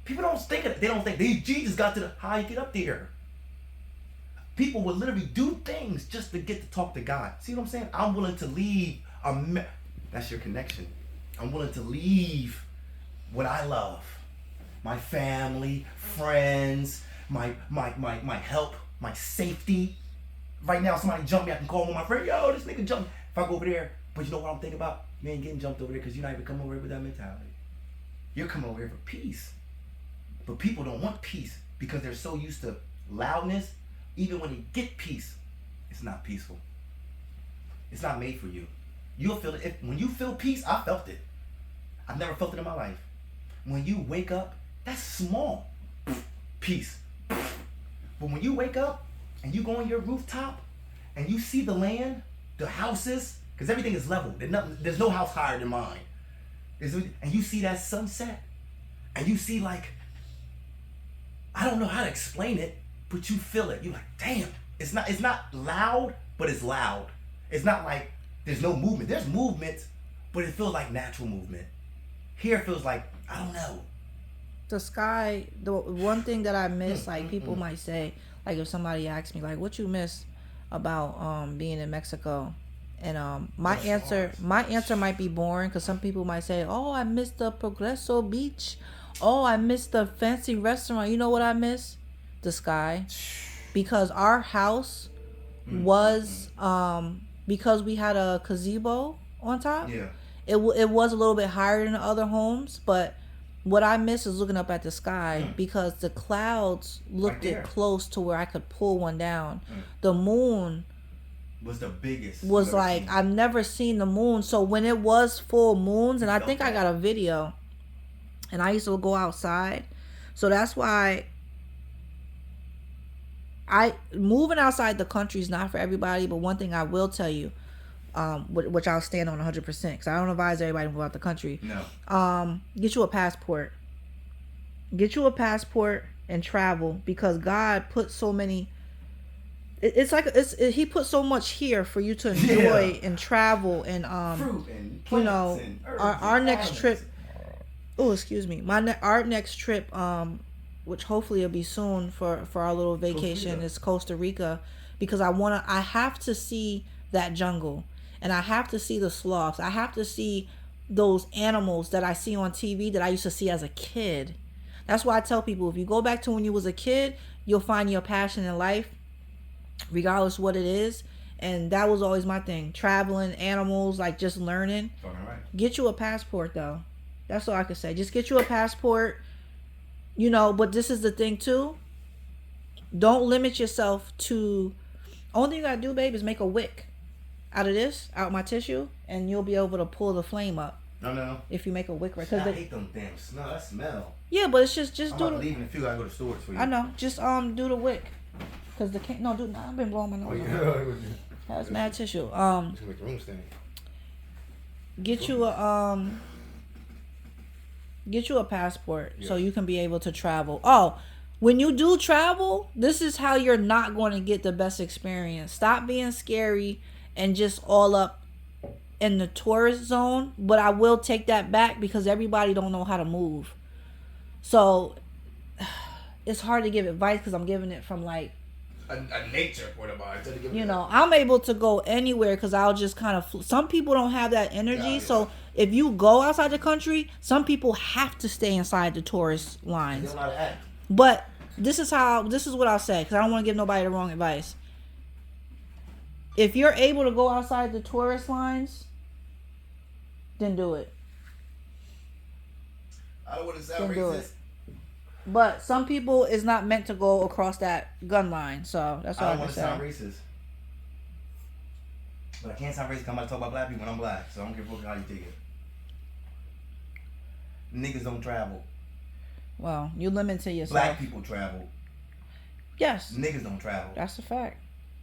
People don't think of it. They don't think Jesus got to the how you get up there. People would literally do things just to get to talk to God. See what I'm saying? I'm willing to leave that's your connection. I'm willing to leave what I love. My family, friends, my help, my safety. Right now, somebody jump me, I can call one of my friends, yo, this nigga jumped. If I go over there, but you know what I'm thinking about? You ain't getting jumped over there because you're not even coming over here with that mentality. You're coming over here for peace. But people don't want peace because they're so used to loudness. Even when they get peace, it's not peaceful. It's not made for you. You'll feel it. When you feel peace, I felt it. I've never felt it in my life. When you wake up, that's small. Peace. But when you wake up and you go on your rooftop and you see the land, the houses, because everything is level. There's no house higher than mine. And you see that sunset and you see like, I don't know how to explain it, but you feel it. You're like, damn. It's not loud, but it's loud. It's not like there's no movement. There's movement, but it feels like natural movement. Here it feels like, I don't know. The sky, the one thing that I miss, like people might say, like if somebody asks me, like, what you miss about being in Mexico? And my answer might be boring because some people might say, oh, I miss the Progreso Beach. Oh, I miss the fancy restaurant. You know what I miss? The sky. Because our house was because we had a gazebo on top. Yeah. It was a little bit higher than the other homes, but what I miss is looking up at the sky because the clouds looked Right it close to where I could pull one down. The moon was the biggest. was like, I've never seen the moon. So when it was full moons, and I think I got a video, and I used to go outside. So that's why moving outside the country is not for everybody. But one thing I will tell you, which I'll stand on 100%, because I don't advise everybody to move out the country. No. Get you a passport. Get you a passport and travel, because God put so many. He put so much here for you to enjoy and travel and fruit and you know, and herbs our and next almonds. trip. Oh, excuse me. Our next trip, which hopefully will be soon for our little vacation, is Costa Rica, because I have to see that jungle, and I have to see the sloths. I have to see those animals that I see on TV that I used to see as a kid. That's why I tell people, if you go back to when you was a kid, you'll find your passion in life, regardless what it is. And that was always my thing. Traveling, animals, like just learning. All right. Get you a passport though. That's all I can say. Just get you a passport. You know, but this is the thing too. Don't limit yourself to, only thing you gotta do, babe, is make a wick out of this, out my tissue, and you'll be able to pull the flame up. No. If you make a wick, right? I hate them damn smell. That smell. Yeah, but it's just I'm do about the. to leave in a few. I go to stores for you. I know. Just do the wick, cause the can't. No, dude, I've been blowing my nose. That's mad tissue. It's gonna make the room stink. Get you a passport so you can be able to travel. Oh, when you do travel, this is how you're not going to get the best experience. Stop being scary and just all up in the tourist zone. But I will take that back because everybody don't know how to move. So it's hard to give advice because I'm giving it from like a nature point of view. You know, I'm able to go anywhere because I'll just kind of. Some people don't have that energy, Yeah. so if you go outside the country, some people have to stay inside the tourist They lines. don't know how to act. But this is what I'll say, because I don't want to give nobody the wrong advice. If you're able to go outside the tourist lines, then do it. I don't want to sound Then do racist. But some people is not meant to go across that gun line, so that's all I I don't want can to sound say. racist. But I can't sound racist because I'm about to talk about black people when I'm black, so I don't give a fuck how you take it. Niggas don't travel. Well, you limit to yourself. Black people travel. Yes, Niggas don't travel. that's a fact.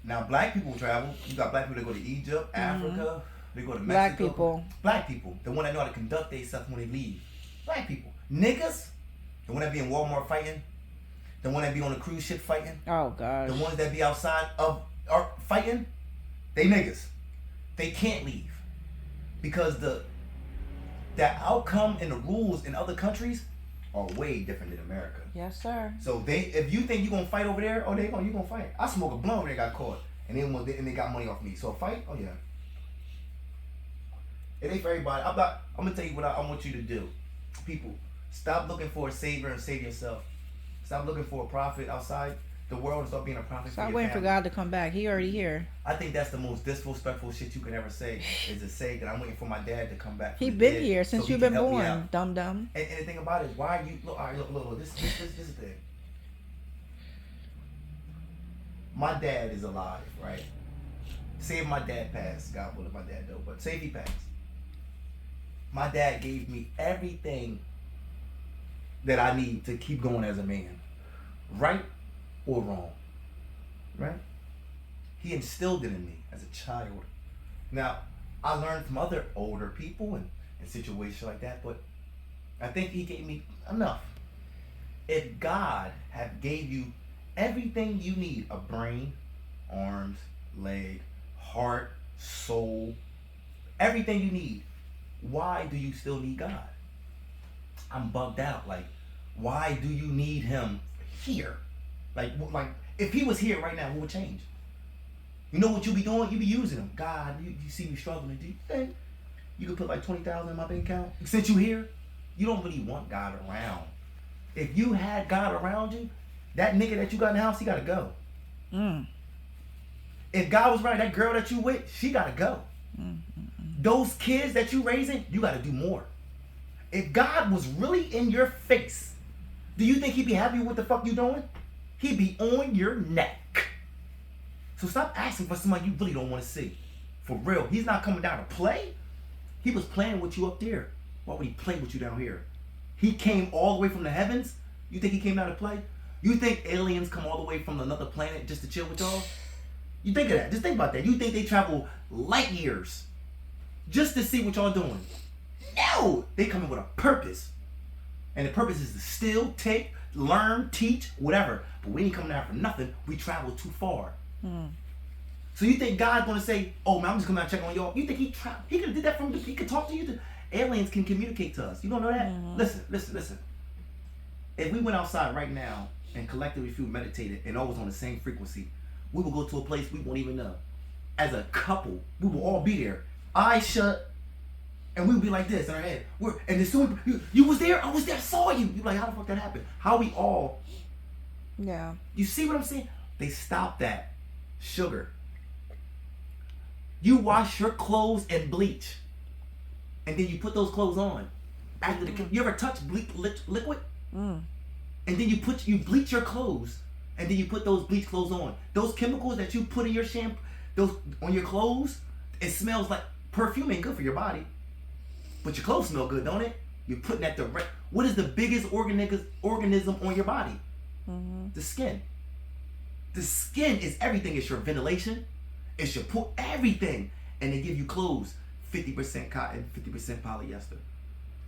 Now, black people travel. You got black people that go to Egypt, Africa. They go to Mexico. Black people. Black people. The one that know how to conduct themselves when they leave. Black people. Niggas. The one that be in Walmart fighting. the one that be on the cruise ship fighting, Oh gosh. the ones that be outside of are fighting, they niggas. They can't leave because the outcome and the rules in other countries are way different than America. Yes, sir. So if you think you gonna fight over there, you gonna fight. I smoke a blunt when they got caught, and they got money off me. So a fight, oh yeah. It ain't for everybody. I'm gonna tell you what I want you to do. People, stop looking for a savior and save yourself. Stop looking for a prophet outside the world and start being a prophet. Stop waiting for God to come back. He already here. I think that's the most disrespectful shit you can ever say, is to say that I'm waiting for my dad to come back. He been here since you've been born, dum dum. And the thing about it is, why are you look? All right, look. This is the thing. My dad is alive, right? Say if my dad passed, God willing, my dad though, but say if he passed. My dad gave me everything that I need to keep going as a man, right or wrong, right? He instilled it in me as a child. Now, I learned from other older people and situations like that, but I think he gave me enough. If God have gave you everything you need, a brain, arms, leg, heart, soul, everything you need, why do you still need God? I'm bugged out. Like, why do you need him here? Like if he was here right now, what would change? You know what you be doing? You be using him. God, you see me struggling. Do you think you could put like 20,000 in my bank account? Since you here, you don't really want God around. If you had God around you, that nigga that you got in the house, he gotta go. If God was right, that girl that you with, she gotta go. Those kids that you raising, you gotta do more. If God was really in your face, do you think he'd be happy with what the fuck you doing? He'd be on your neck. So stop asking for somebody you really don't want to see. For real, he's not coming down to play. He was playing with you up there. Why would he play with you down here? He came all the way from the heavens. You think he came down to play? You think aliens come all the way from another planet just to chill with y'all? You think of that. Just think about that. You think they travel light years just to see what y'all doing? No! They come in with a purpose. And the purpose is to steal, take, learn, teach, whatever. But we ain't coming out for nothing. We travel too far. So you think God's gonna say, "Oh man, I'm just coming out and check on y'all"? You think he could have did that from? He could talk to you. Aliens can communicate to us. You don't know that? Listen. If we went outside right now and collectively, if we meditated and all was on the same frequency, we would go to a place we won't even know. As a couple, we will all be there. Eyes shut, and we would be like this in our head. And as soon you was there, I was there, I saw you. You like, how the fuck that happened? How we all? Yeah. You see what I'm saying? They stopped that. Sugar. You wash your clothes and bleach, and then you put those clothes on. After you ever touch liquid? And then you bleach your clothes, and then you put those bleach clothes on. Those chemicals that you put in your shampoo, those on your clothes, it smells like perfume. Ain't good for your body, but your clothes smell good, don't it? You're putting that direct. What is the biggest organism on your body? The skin. The skin is everything. It's your ventilation. It's your everything. And they give you clothes, 50% cotton, 50% polyester.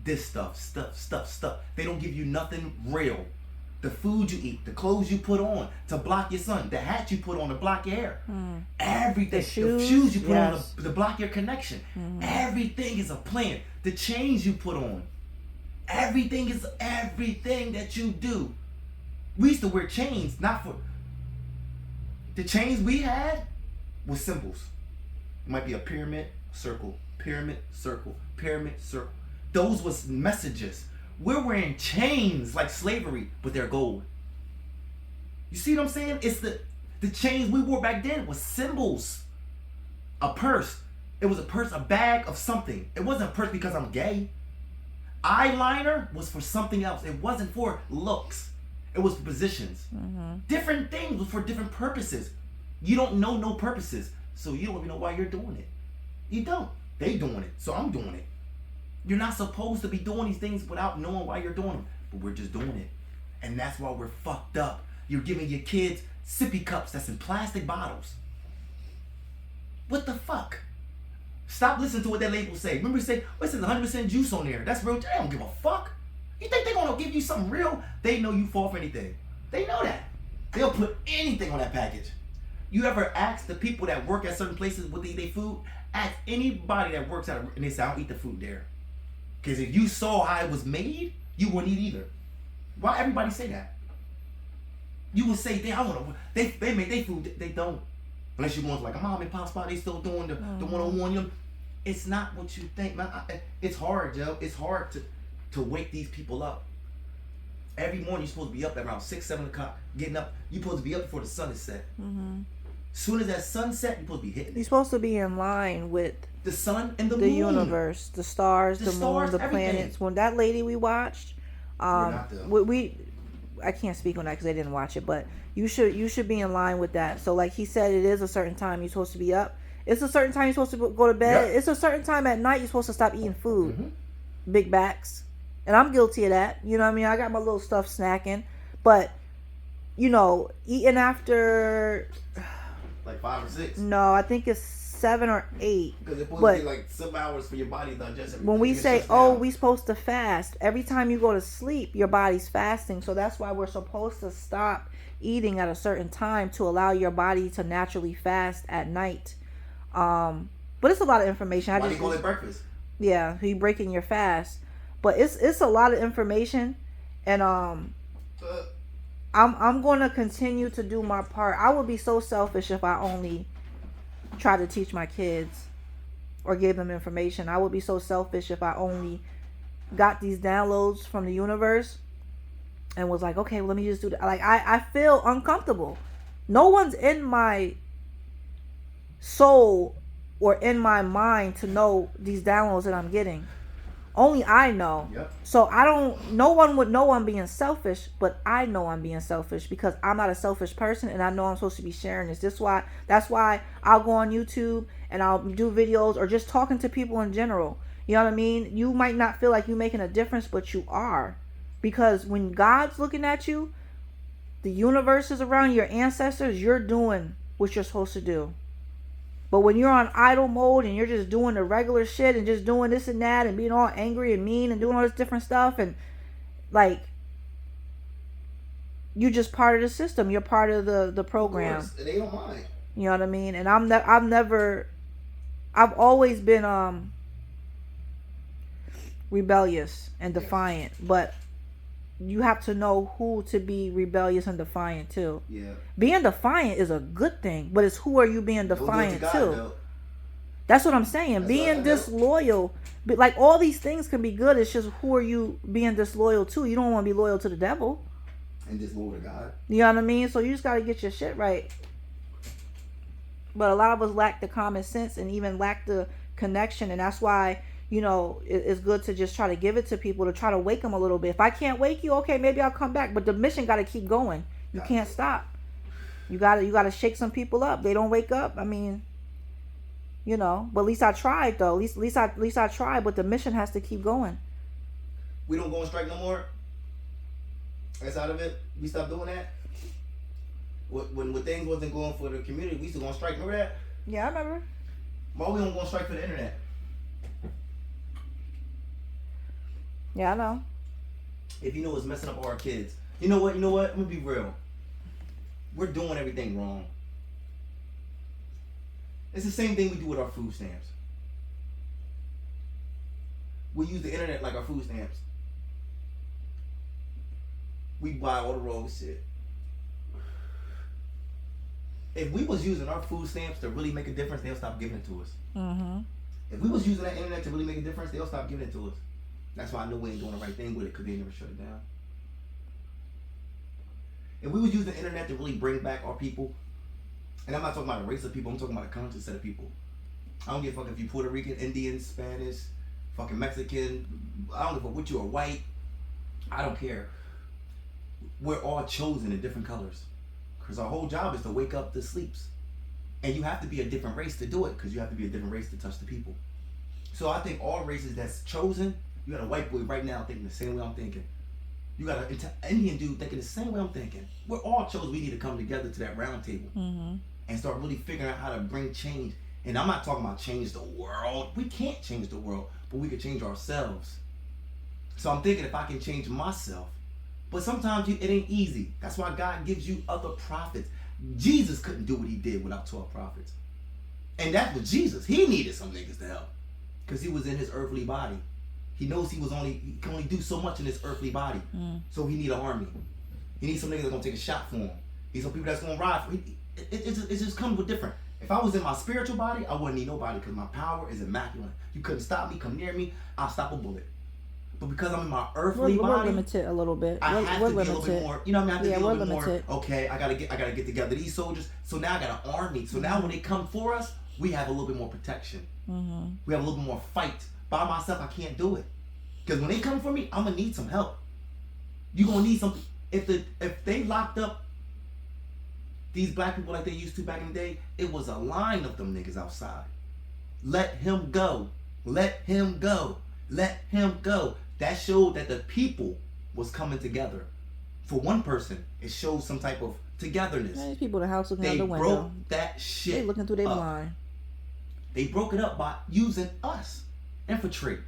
This stuff. They don't give you nothing real. The food you eat, the clothes you put on to block your sun, the hat you put on to block your hair. Everything. The shoes you put on to block your connection. Everything is a plan. The chains you put on. Everything is everything that you do. We used to wear chains, not for... The chains we had were symbols. It might be a pyramid, circle, pyramid, circle, pyramid, circle. Those was messages. We're wearing chains like slavery, but they're gold. You see what I'm saying? It's the chains we wore back then was symbols. A purse. It was a purse, a bag of something. It wasn't a purse because I'm gay. Eyeliner was for something else. It wasn't for looks. It was for positions. Different things was for different purposes. You don't know no purposes, so you don't even know why you're doing it. You don't. They doing it, so I'm doing it. You're not supposed to be doing these things without knowing why you're doing them, but we're just doing it. And that's why we're fucked up. You're giving your kids sippy cups that's in plastic bottles. What the fuck? Stop listening to what that label say. Remember it say, it says 100% juice on there. That's real. They don't give a fuck. You think they're gonna give you something real? They know you fall for anything. They know that. They'll put anything on that package. You ever ask the people that work at certain places what they eat their food? Ask anybody that works at and they say, I don't eat the food there. Because if you saw how it was made, you wouldn't eat either. Why everybody say that? You would say, they make their food. They don't. Unless you're going to like a mom and pop spot, they still doing the one-on-one. You know, it's not what you think, man. It's hard, Joe. It's hard to wake these people up. Every morning you're supposed to be up at around 6, 7 o'clock, getting up. You're supposed to be up before the sun is set. Soon as that sun set, you're supposed to be hitting. You're supposed to be in line with the sun and the moon, universe, the stars, the moon, the planets. When that lady we watched, I can't speak on that because I didn't watch it, but you should be in line with that. So like he said, it is a certain time you're supposed to be up. It's a certain time you're supposed to go to bed. Yep. It's a certain time at night you're supposed to stop eating food. Big backs. And I'm guilty of that. You know what I mean? I got my little stuff snacking. But, you know, eating after... Like 5 or 6? No, I think it's 7 or 8. Because it's supposed to be like some hours for your body to digest everything. When we say, we supposed to fast, every time you go to sleep, your body's fasting. So that's why we're supposed to stop eating at a certain time to allow your body to naturally fast at night. But it's a lot of information. Why do you call it breakfast? Yeah, you breaking your fast. But it's a lot of information, and I'm going to continue to do my part. I would be so selfish if I only try to teach my kids or give them information. I would be so selfish if I only got these downloads from the universe and was like, okay, well, let me just do that. Like, I feel uncomfortable. No one's in my soul or in my mind to know these downloads that I'm getting. Only I know. Yep. So no one would know I'm being selfish, but I know I'm being selfish because I'm not a selfish person and I know I'm supposed to be sharing this. That's why I'll go on YouTube and I'll do videos or just talking to people in general. You know what I mean? You might not feel like you're making a difference, but you are. Because when God's looking at you, the universe is around, your ancestors, you're doing what you're supposed to do. But when you're on idle mode and you're just doing the regular shit and just doing this and that and being all angry and mean and doing all this different stuff and like you're just part of the system. You're part of the program. Of course, they don't mind. You know what I mean? And I've always been rebellious and defiant, but you have to know who to be rebellious and defiant to. Yeah. Being defiant is a good thing, but it's who are you being defiant to? That's what I'm saying. Being disloyal, like all these things can be good. It's just who are you being disloyal to? You don't want to be loyal to the devil. And disloyal to God. You know what I mean? So you just got to get your shit right. But a lot of us lack the common sense and even lack the connection, and that's why, you know, it's good to just try to give it to people to try to wake them a little bit. If I can't wake you, okay, maybe I'll come back. But the mission got to keep going. You can't stop. You gotta shake some people up. They don't wake up. I mean, you know. But at least I tried, though. At least I tried. But the mission has to keep going. We don't go on strike no more. That's out of it. We stopped doing that. When things wasn't going for the community, we used to go on strike. Remember that? Yeah, I remember. Why we don't go on strike for the internet? Yeah, I know. If you know it's messing up our kids. You know what? I'm gonna be real. We're doing everything wrong. It's the same thing we do with our food stamps. We use the internet like our food stamps. We buy all the wrong shit. If we was using our food stamps to really make a difference, they'll stop giving it to us. Mm-hmm. If we was using that internet to really make a difference, they'll stop giving it to us. That's why I know we ain't doing the right thing with it, because they never shut it down. If we was using the internet to really bring back our people, and I'm not talking about a race of people, I'm talking about a conscious set of people. I don't give a fuck if you Puerto Rican, Indian, Spanish, fucking Mexican, I don't give a fuck what you are, white, I don't care. We're all chosen in different colors. Because our whole job is to wake up the sleeps. And you have to be a different race to do it, because you have to be a different race to touch the people. So I think all races that's chosen, you got a white boy right now thinking the same way I'm thinking. You got an Indian dude thinking the same way I'm thinking. We're all chosen. We need to come together to that round table and start really figuring out how to bring change. And I'm not talking about change the world. We can't change the world, but we can change ourselves. So I'm thinking if I can change myself, But sometimes it ain't easy. That's why God gives you other prophets. Jesus couldn't do what he did without 12 prophets. And that was Jesus. He needed some niggas to help. Because he was in his earthly body. He knows he can only do so much in his earthly body. So he need an army. He needs some niggas that's gonna take a shot for him. He needs some people that's gonna ride for him. It just comes with different. If I was in my spiritual body, I wouldn't need nobody because my power is immaculate. You couldn't stop me, come near me, I'll stop a bullet. But because I'm in my earthly body, we're limited a little bit. I have to be a little bit more. You know what I mean? I have to be a little bit limited. more. Okay, I gotta get together these soldiers. So now I got an army. So now when they come for us, we have a little bit more protection. We have a little bit more fight. By myself, I can't do it. Because when they come for me, I'm gonna need some help. You gonna need some. If they locked up these black people like they used to back in the day, it was a line of them niggas outside. Let him go. Let him go. Let him go. That showed that the people was coming together. For one person, it showed some type of togetherness. These people in the house looking out the window. They broke that shit. They looking through their blind. They broke it up by using us. Infiltrate.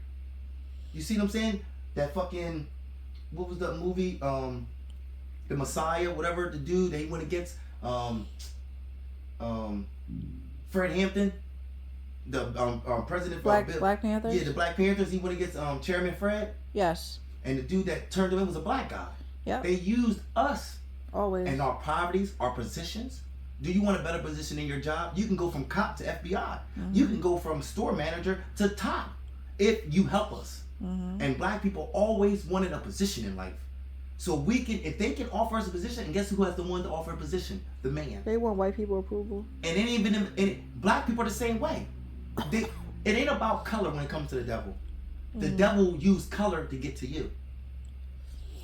You see what I'm saying? That fucking, what was the movie? The Messiah, whatever, the dude that he went against. Fred Hampton, the president Black Bill, Panthers. Yeah, the Black Panthers. He went against Chairman Fred. Yes. And the dude that turned him in was a black guy. Yeah. They used us. Always. And our poverties, our positions. Do you want a better position in your job? You can go from cop to FBI. You can go from store manager to top if you help us. And black people always wanted a position in life. So we can, if they can offer us a position, and guess who has the one to offer a position? The man. They want white people approval. And it ain't even, black people are the same way. It ain't about color when it comes to the devil. The devil used color to get to you.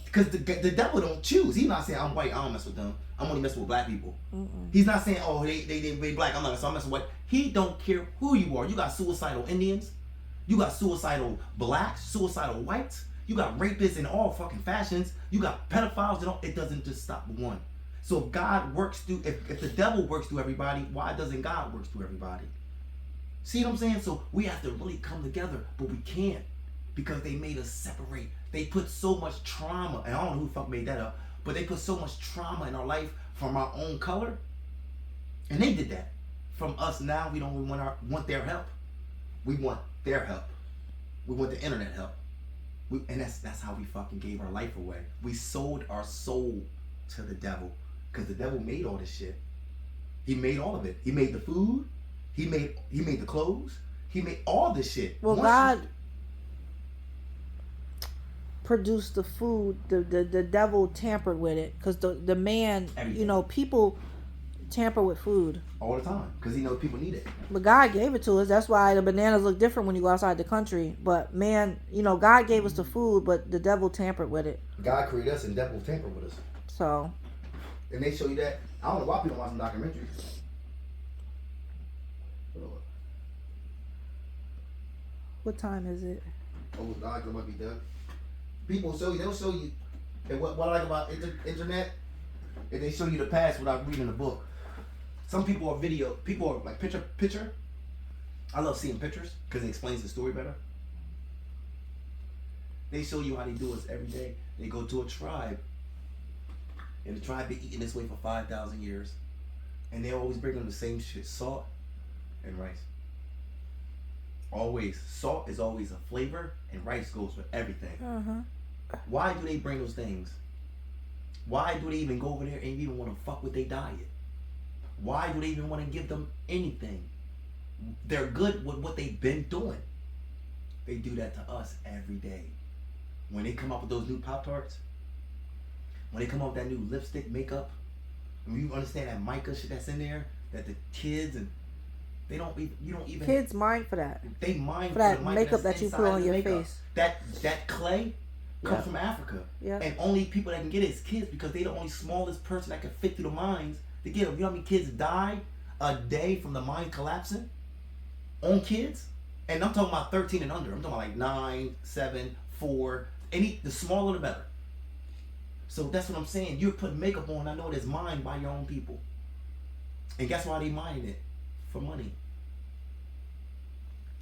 Because the devil don't choose. He's not saying, I'm white, I don't mess with them. I'm only messing with black people. He's not saying, oh, they black, I'm not messing with white. He don't care who you are. You got suicidal Indians. You got suicidal blacks, suicidal whites. You got rapists in all fucking fashions. You got pedophiles. It doesn't just stop with one. So if God works through, if the devil works through everybody, why doesn't God work through everybody? See what I'm saying? So we have to really come together, but we can't because they made us separate. They put so much trauma, and I don't know who the fuck made that up, but they put so much trauma in our life from our own color, and they did that. From us now, we don't even want their help. We want their help. We want the internet help. And that's how we fucking gave our life away. We sold our soul to the devil because the devil made all this shit. He made all of it. He made the food. He made the clothes. He made all this shit. Well, God produced the food. The devil tampered with it because the man, everything. People tamper with food all the time because he knows people need it. But God gave it to us. That's why the bananas look different when you go outside the country. But man, God gave us the food, but the devil tampered with it. God created us and the devil tampered with us. So. And they show you that. I don't know why people watch some documentaries. What time is it? Oh, God, it might be done. People show you. They'll show you. And what I like about internet, is they show you the past without reading the book. Some people are video. People are like picture. I love seeing pictures because it explains the story better. They show you how they do it every day. They go to a tribe, and the tribe been eating this way for 5,000 years, and they always bring them the same shit: salt and rice. Always, salt is always a flavor, and rice goes with everything. Why do they bring those things? Why do they even go over there and even want to fuck with their diet? Why do they even want to give them anything? They're good with what they've been doing. They do that to us every day. When they come up with those new Pop-Tarts, when they come up with that new lipstick, makeup, when you understand that mica shit that's in there, that the kids and you don't even kids mind for that. They mind for that the makeup that you put on your face. That clay comes from Africa. And only people that can get it is kids because they're the only smallest person that can fit through the mines to get them. You know how many kids die a day from the mine collapsing? On kids? And I'm talking about 13 and under. I'm talking about like 9, 7, 4. The smaller the better. So that's what I'm saying. You're putting makeup on. I know it is mined by your own people. And guess why they mining it? For money.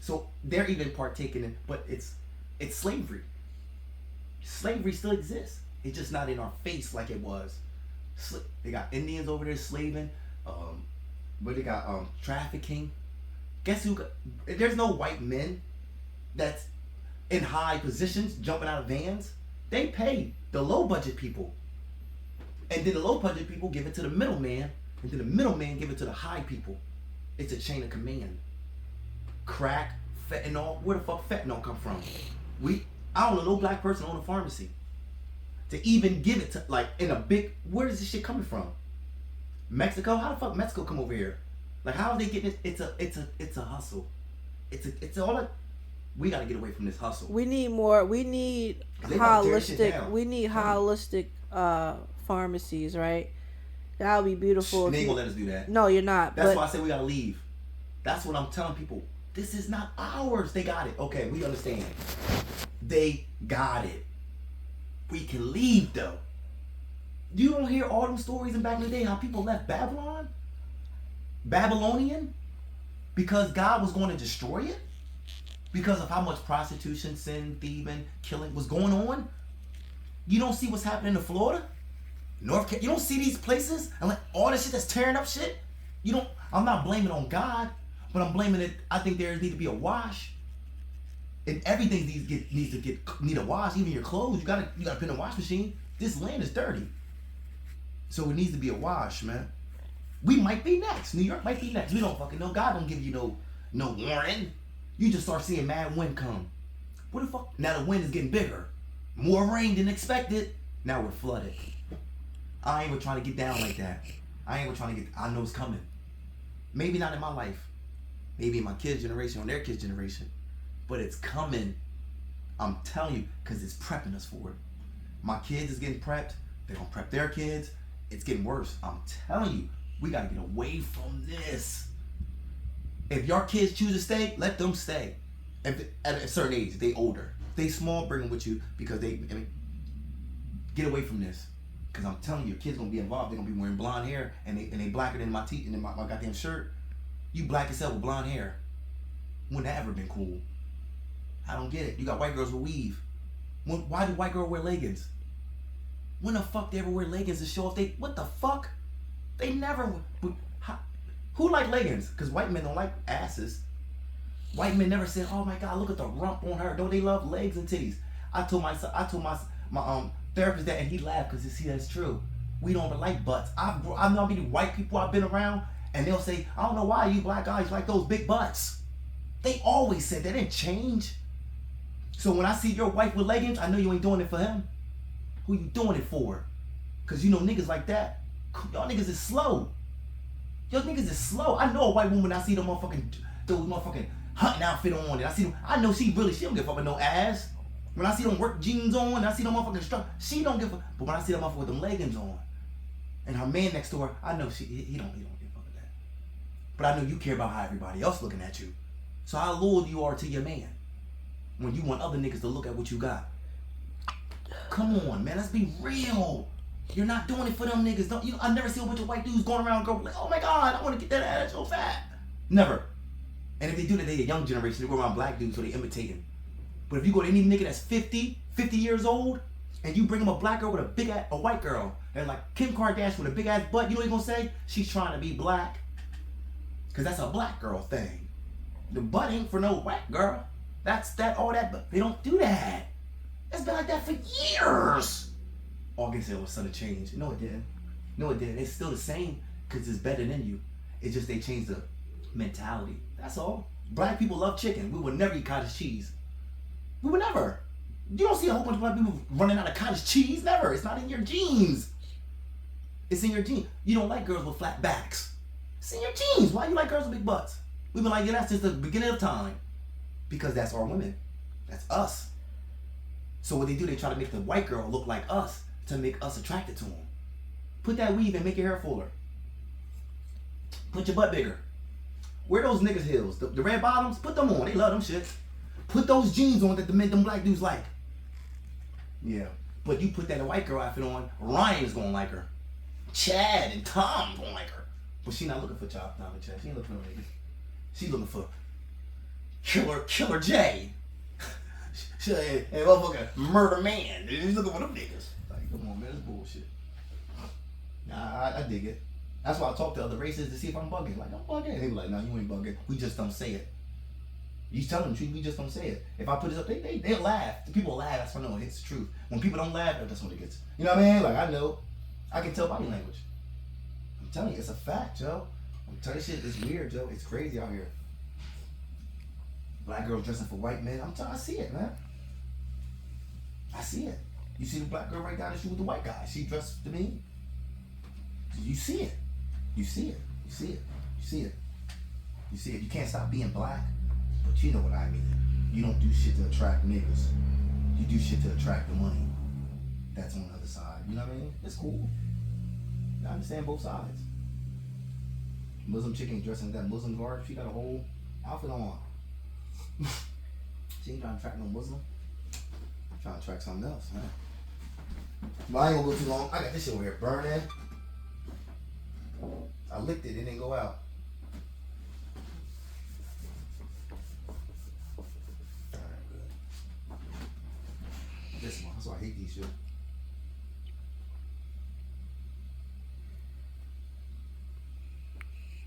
So they're even partaking in, but it's slavery. Slavery still exists. It's just not in our face like it was. They got Indians over there slaving. But they got trafficking. Guess who? There's no white men that's in high positions jumping out of vans. They pay the low budget people, and then the low budget people give it to the middleman, and then the middleman give it to the high people. It's a chain of command. Crack, fentanyl. Where the fuck fentanyl come from? I don't know no black person own a pharmacy to even give it to, like, in a big. Where is this shit coming from? Mexico? How the fuck Mexico come over here? Like, how are they getting it? It's a hustle. It's all a. We got to get away from this hustle. We need more. We need holistic. We need holistic pharmacies, right? That would be beautiful. They ain't gonna let us do that. No, you're not. That's why I say we gotta leave. That's what I'm telling people. This is not ours. They got it. Okay, we understand. They got it. We can leave though. You don't hear all them stories in back in the day how people left Babylon? Babylonian? Because God was going to destroy it? Because of how much prostitution, sin, thieving, killing was going on? You don't see what's happening in Florida? North Carolina? You don't see these places? And like all this shit that's tearing up shit? You don't, I'm not blaming on God, but I'm blaming it. I think there needs to be a wash. And everything need a wash. Even your clothes, you gotta put in a wash machine. This land is dirty. So it needs to be a wash, man. We might be next. New York might be next. We don't fucking know. God don't give you no warning. You just start seeing mad wind come. What the fuck? Now the wind is getting bigger. More rain than expected. Now we're flooded. I ain't even trying to get down like that. I know it's coming. Maybe not in my life. Maybe in my kids' generation or their kids' generation. But it's coming. I'm telling you, because it's prepping us for it. My kids is getting prepped. They're going to prep their kids. It's getting worse. I'm telling you, we got to get away from this. If your kids choose to stay, let them stay. At a certain age, they older. They small, bring them with you because get away from this. Because I'm telling you, your kids going to be involved. They're going to be wearing blonde hair and they blacker than my teeth and my goddamn shirt. You black yourself with blonde hair. Wouldn't that ever been cool? I don't get it. You got white girls with weave. Why do white girls wear leggings? When the fuck they ever wear leggings to show off what the fuck? They never. Who like leggings? Because white men don't like asses. White men never said, "Oh my God, look at the rump on her." Don't they love legs and titties? I told my therapist that, and he laughed because see that's true. We don't like butts. I know how many white people I've been around, and they'll say, "I don't know why you black guys like those big butts." They always said that. Didn't change. So when I see your wife with leggings, I know you ain't doing it for him. Who you doing it for? Because you know niggas like that. Y'all niggas is slow. Y'all niggas is slow. I know a white woman, I see those motherfucking hunting outfit on, and I see them, I know she don't give a fuck with no ass. When I see them work jeans on, and I see them motherfucking struck, she don't give a, but when I see them motherfucker with them leggings on, and her man next to her, I know he don't give a fuck with that. But I know you care about how everybody else looking at you. So how loyal you are to your man when you want other niggas to look at what you got. Come on, man, let's be real. You're not doing it for them niggas. I never see a bunch of white dudes going around going like, "Oh my God, I want to get that ass so fat." Never. And if they do that, they a young generation. They go around black dudes so they imitate him. But if you go to any nigga that's 50 years old, and you bring him a black girl with a white girl, and like Kim Kardashian with a big ass butt, you know what he's gonna say? She's trying to be black. Cause that's a black girl thing. The butt ain't for no white girl. All that, but they don't do that. It's been like that for years. August all of a sudden changed. No, it didn't. No, it didn't. It's still the same because it's better than you. It's just they changed the mentality. That's all. Black people love chicken. We would never eat cottage cheese. We would never. You don't see a whole bunch of black people running out of cottage cheese. Never. It's not in your genes. It's in your genes. You don't like girls with flat backs. It's in your genes. Why you like girls with big butts? We've been like, yeah, that's just the beginning of time. Because that's our women. That's us. So what they do, they try to make the white girl look like us to make us attracted to them. Put that weave and make your hair fuller. Put your butt bigger. Wear those niggas heels. The red bottoms, put them on. They love them shits. Put those jeans on that them black dudes like. Yeah. But you put that white girl outfit on, Ryan's gonna like her. Chad and Tom gonna like her. But she not looking for Tom and Chad. She ain't looking for no niggas. She looking for Killer J. Hey, motherfucker, Murder Man. He's looking for them niggas. Like, Come on, man, it's bullshit. Nah, I dig it. That's why I talk to other races to see if I'm bugging. Like, I'm bugging. They be like, no, you ain't bugging. We just don't say it. You tell them the truth, we just don't say it. If I put it up, they'll laugh. The people laugh, that's when I know it's the truth. When people don't laugh, that's when it gets. You know what I mean? Like, I know. I can tell body language. I'm telling you, it's a fact, Joe. I'm telling you shit, it's weird, Joe. It's crazy out here. Black girls dressing for white men. I see it, man. I see it. You see the black girl right down the street with the white guy. She dressed to me. You see it. You see it. You see it. You see it. You see it. You can't stop being black. But you know what I mean. You don't do shit to attract niggas. You do shit to attract the money. That's on the other side. You know what I mean? It's cool. I understand both sides. Muslim chick ain't dressing that Muslim garb. She got a whole outfit on. She ain't trying to attract no Muslim. Trying to attract something else, huh? But I ain't gonna go too long. I got this shit over here burning. I licked it, it didn't go out. Alright, good. This one, that's why I hate these shit.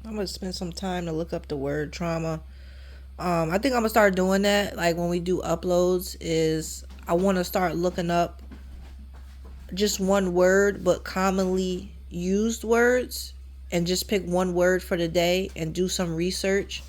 I'm gonna spend some time to look up the word trauma. I think I'm gonna start doing that. Like when we do uploads, is I want to start looking up just one word, but commonly used words, and just pick one word for the day and do some research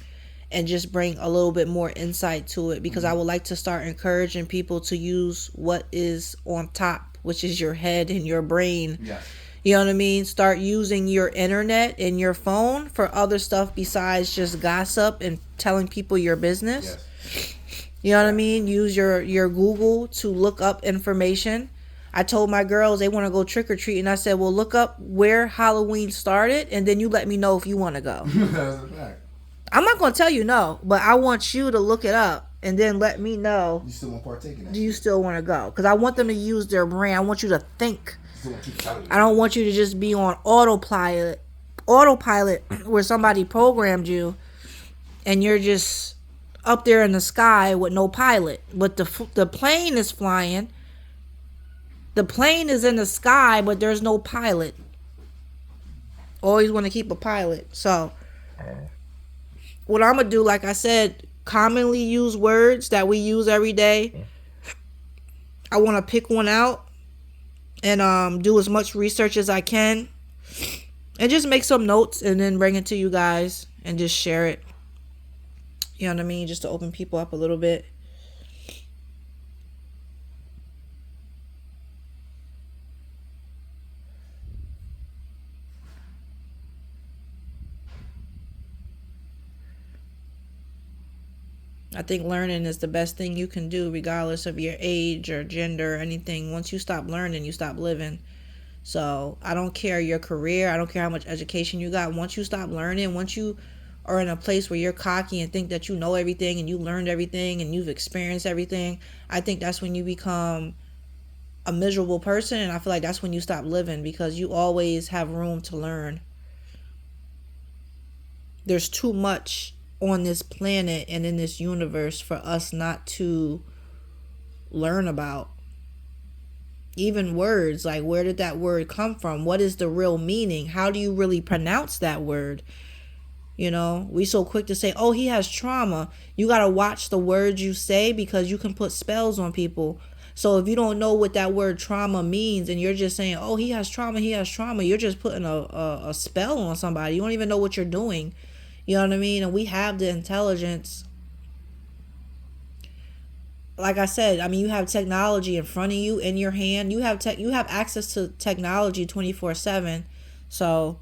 and just bring a little bit more insight to it, because I would like to start encouraging people to use what is on top, which is your head and your brain. Yes. You know what I mean? Start using your internet and your phone for other stuff besides just gossip and telling people your business. Yes. You know what I mean? Use your Google to look up information. I told my girls they want to go trick or treat, and I said, well, look up where Halloween started, and then you let me know if you want to go. That's a fact. I'm not going to tell you no, but I want you to look it up and then let me know. You still want to partake in that? Do you still want to go? Because I want them to use their brain. I want you to think. Keep telling you. I don't want you to just be on autopilot where somebody programmed you and you're just up there in the sky with no pilot. But the plane is flying. The plane is in the sky, but there's no pilot. Always want to keep a pilot. So what I'm going to do, like I said, commonly used words that we use every day. I want to pick one out and do as much research as I can and just make some notes and then bring it to you guys and just share it. You know what I mean? Just to open people up a little bit. I think learning is the best thing you can do, regardless of your age or gender or anything. Once you stop learning, you stop living. So I don't care your career. I don't care how much education you got. Once you stop learning, once you are in a place where you're cocky and think that you know everything and you learned everything and you've experienced everything, I think that's when you become a miserable person. And I feel like that's when you stop living, because you always have room to learn. There's too much on this planet and in this universe for us not to learn about. Even words, like where did that word come from? What is the real meaning? How do you really pronounce that word? You know, we so quick to say, oh, he has trauma. You got to watch the words you say, because you can put spells on people. So if you don't know what that word trauma means and you're just saying, oh, he has trauma, you're just putting a spell on somebody. You don't even know what you're doing. You know what I mean? And we have the intelligence. Like I said, I mean, you have technology in front of you, in your hand. You have access to technology 24/7. So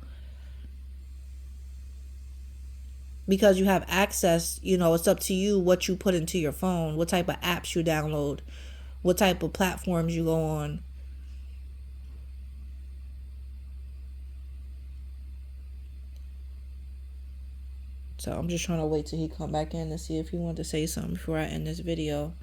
because you have access, you know, it's up to you what you put into your phone, what type of apps you download, what type of platforms you go on. So I'm just trying to wait till he come back in to see if he wants to say something before I end this video.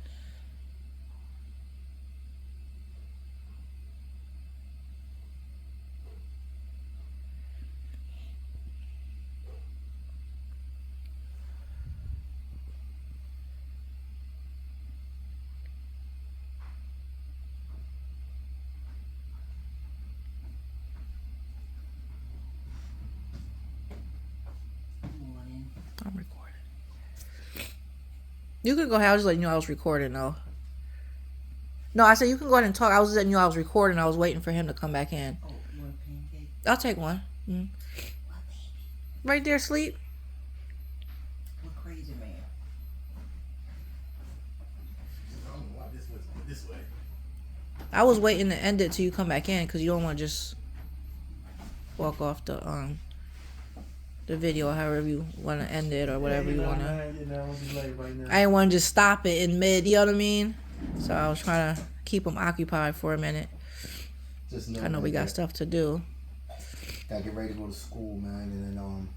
You can go ahead. I was just letting you know I was recording, though. No, I said you can go ahead and talk. I was just letting you know I was recording. I was waiting for him to come back in. Oh, you want a pancake? I'll take one. Mm. What baby? Right there, sleep. What crazy man? I don't know why this was this way. I was waiting to end it till you come back in because you don't want to just walk off the video however you want to end it or whatever you want to. I didn't want to just stop it in mid, you know what I mean? So I was trying to keep them occupied for a minute. Just I know we got stuff to do. Gotta get ready to go to school, man, and then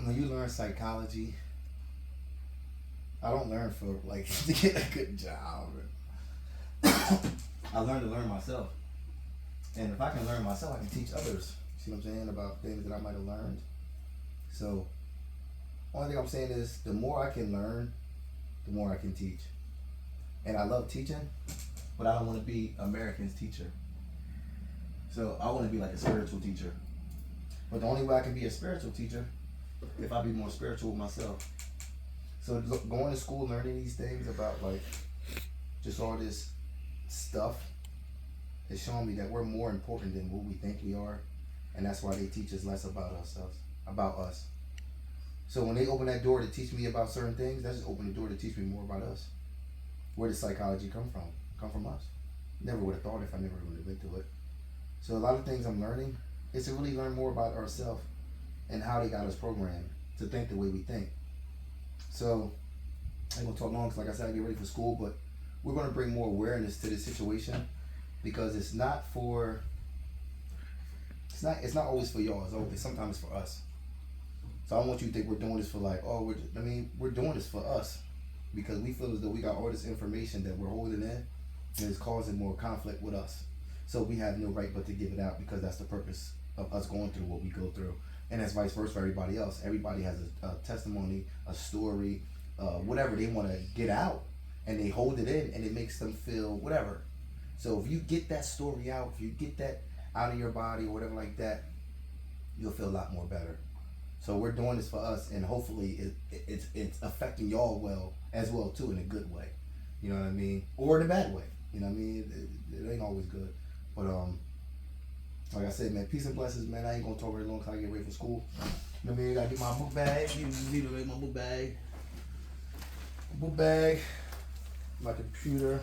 when you learn psychology, I don't learn for like to get a good job. I learn to learn myself, and if I can learn myself, I can teach others. See what I'm saying about things that I might have learned. So, only thing I'm saying is, the more I can learn, the more I can teach. And I love teaching, but I don't want to be American's teacher. So I want to be like a spiritual teacher. But the only way I can be a spiritual teacher, if I be more spiritual with myself. So going to school, learning these things about like just all this stuff, is showing me that we're more important than what we think we are. And that's why they teach us less about us. So when they open that door to teach me about certain things, that's just open the door to teach me more about us. Where does psychology come from? Come from us. Never would have thought if I never would have into it. So a lot of things I'm learning is to really learn more about ourselves and how they got us programmed to think the way we think. So I ain't gonna talk long because like I said, I get ready for school, but we're gonna bring more awareness to this situation because it's not always for y'all. It's sometimes for us. So I don't want you to think we're doing this for like, we're doing this for us because we feel as though we got all this information that we're holding in and it's causing more conflict with us. So we have no right but to give it out because that's the purpose of us going through what we go through. And that's vice versa for everybody else. Everybody has a testimony, a story, whatever they want to get out and they hold it in and it makes them feel whatever. So if you get that story out, if you get that out of your body or whatever like that, you'll feel a lot more better. So we're doing this for us, and hopefully it's affecting y'all well as well too, in a good way. You know what I mean? Or in a bad way. You know what I mean? It ain't always good. But like I said, man, peace and blessings, man. I ain't gonna talk very long because I get ready for school. You know what I mean? I gotta get my book bag. You need to make my book bag. My computer.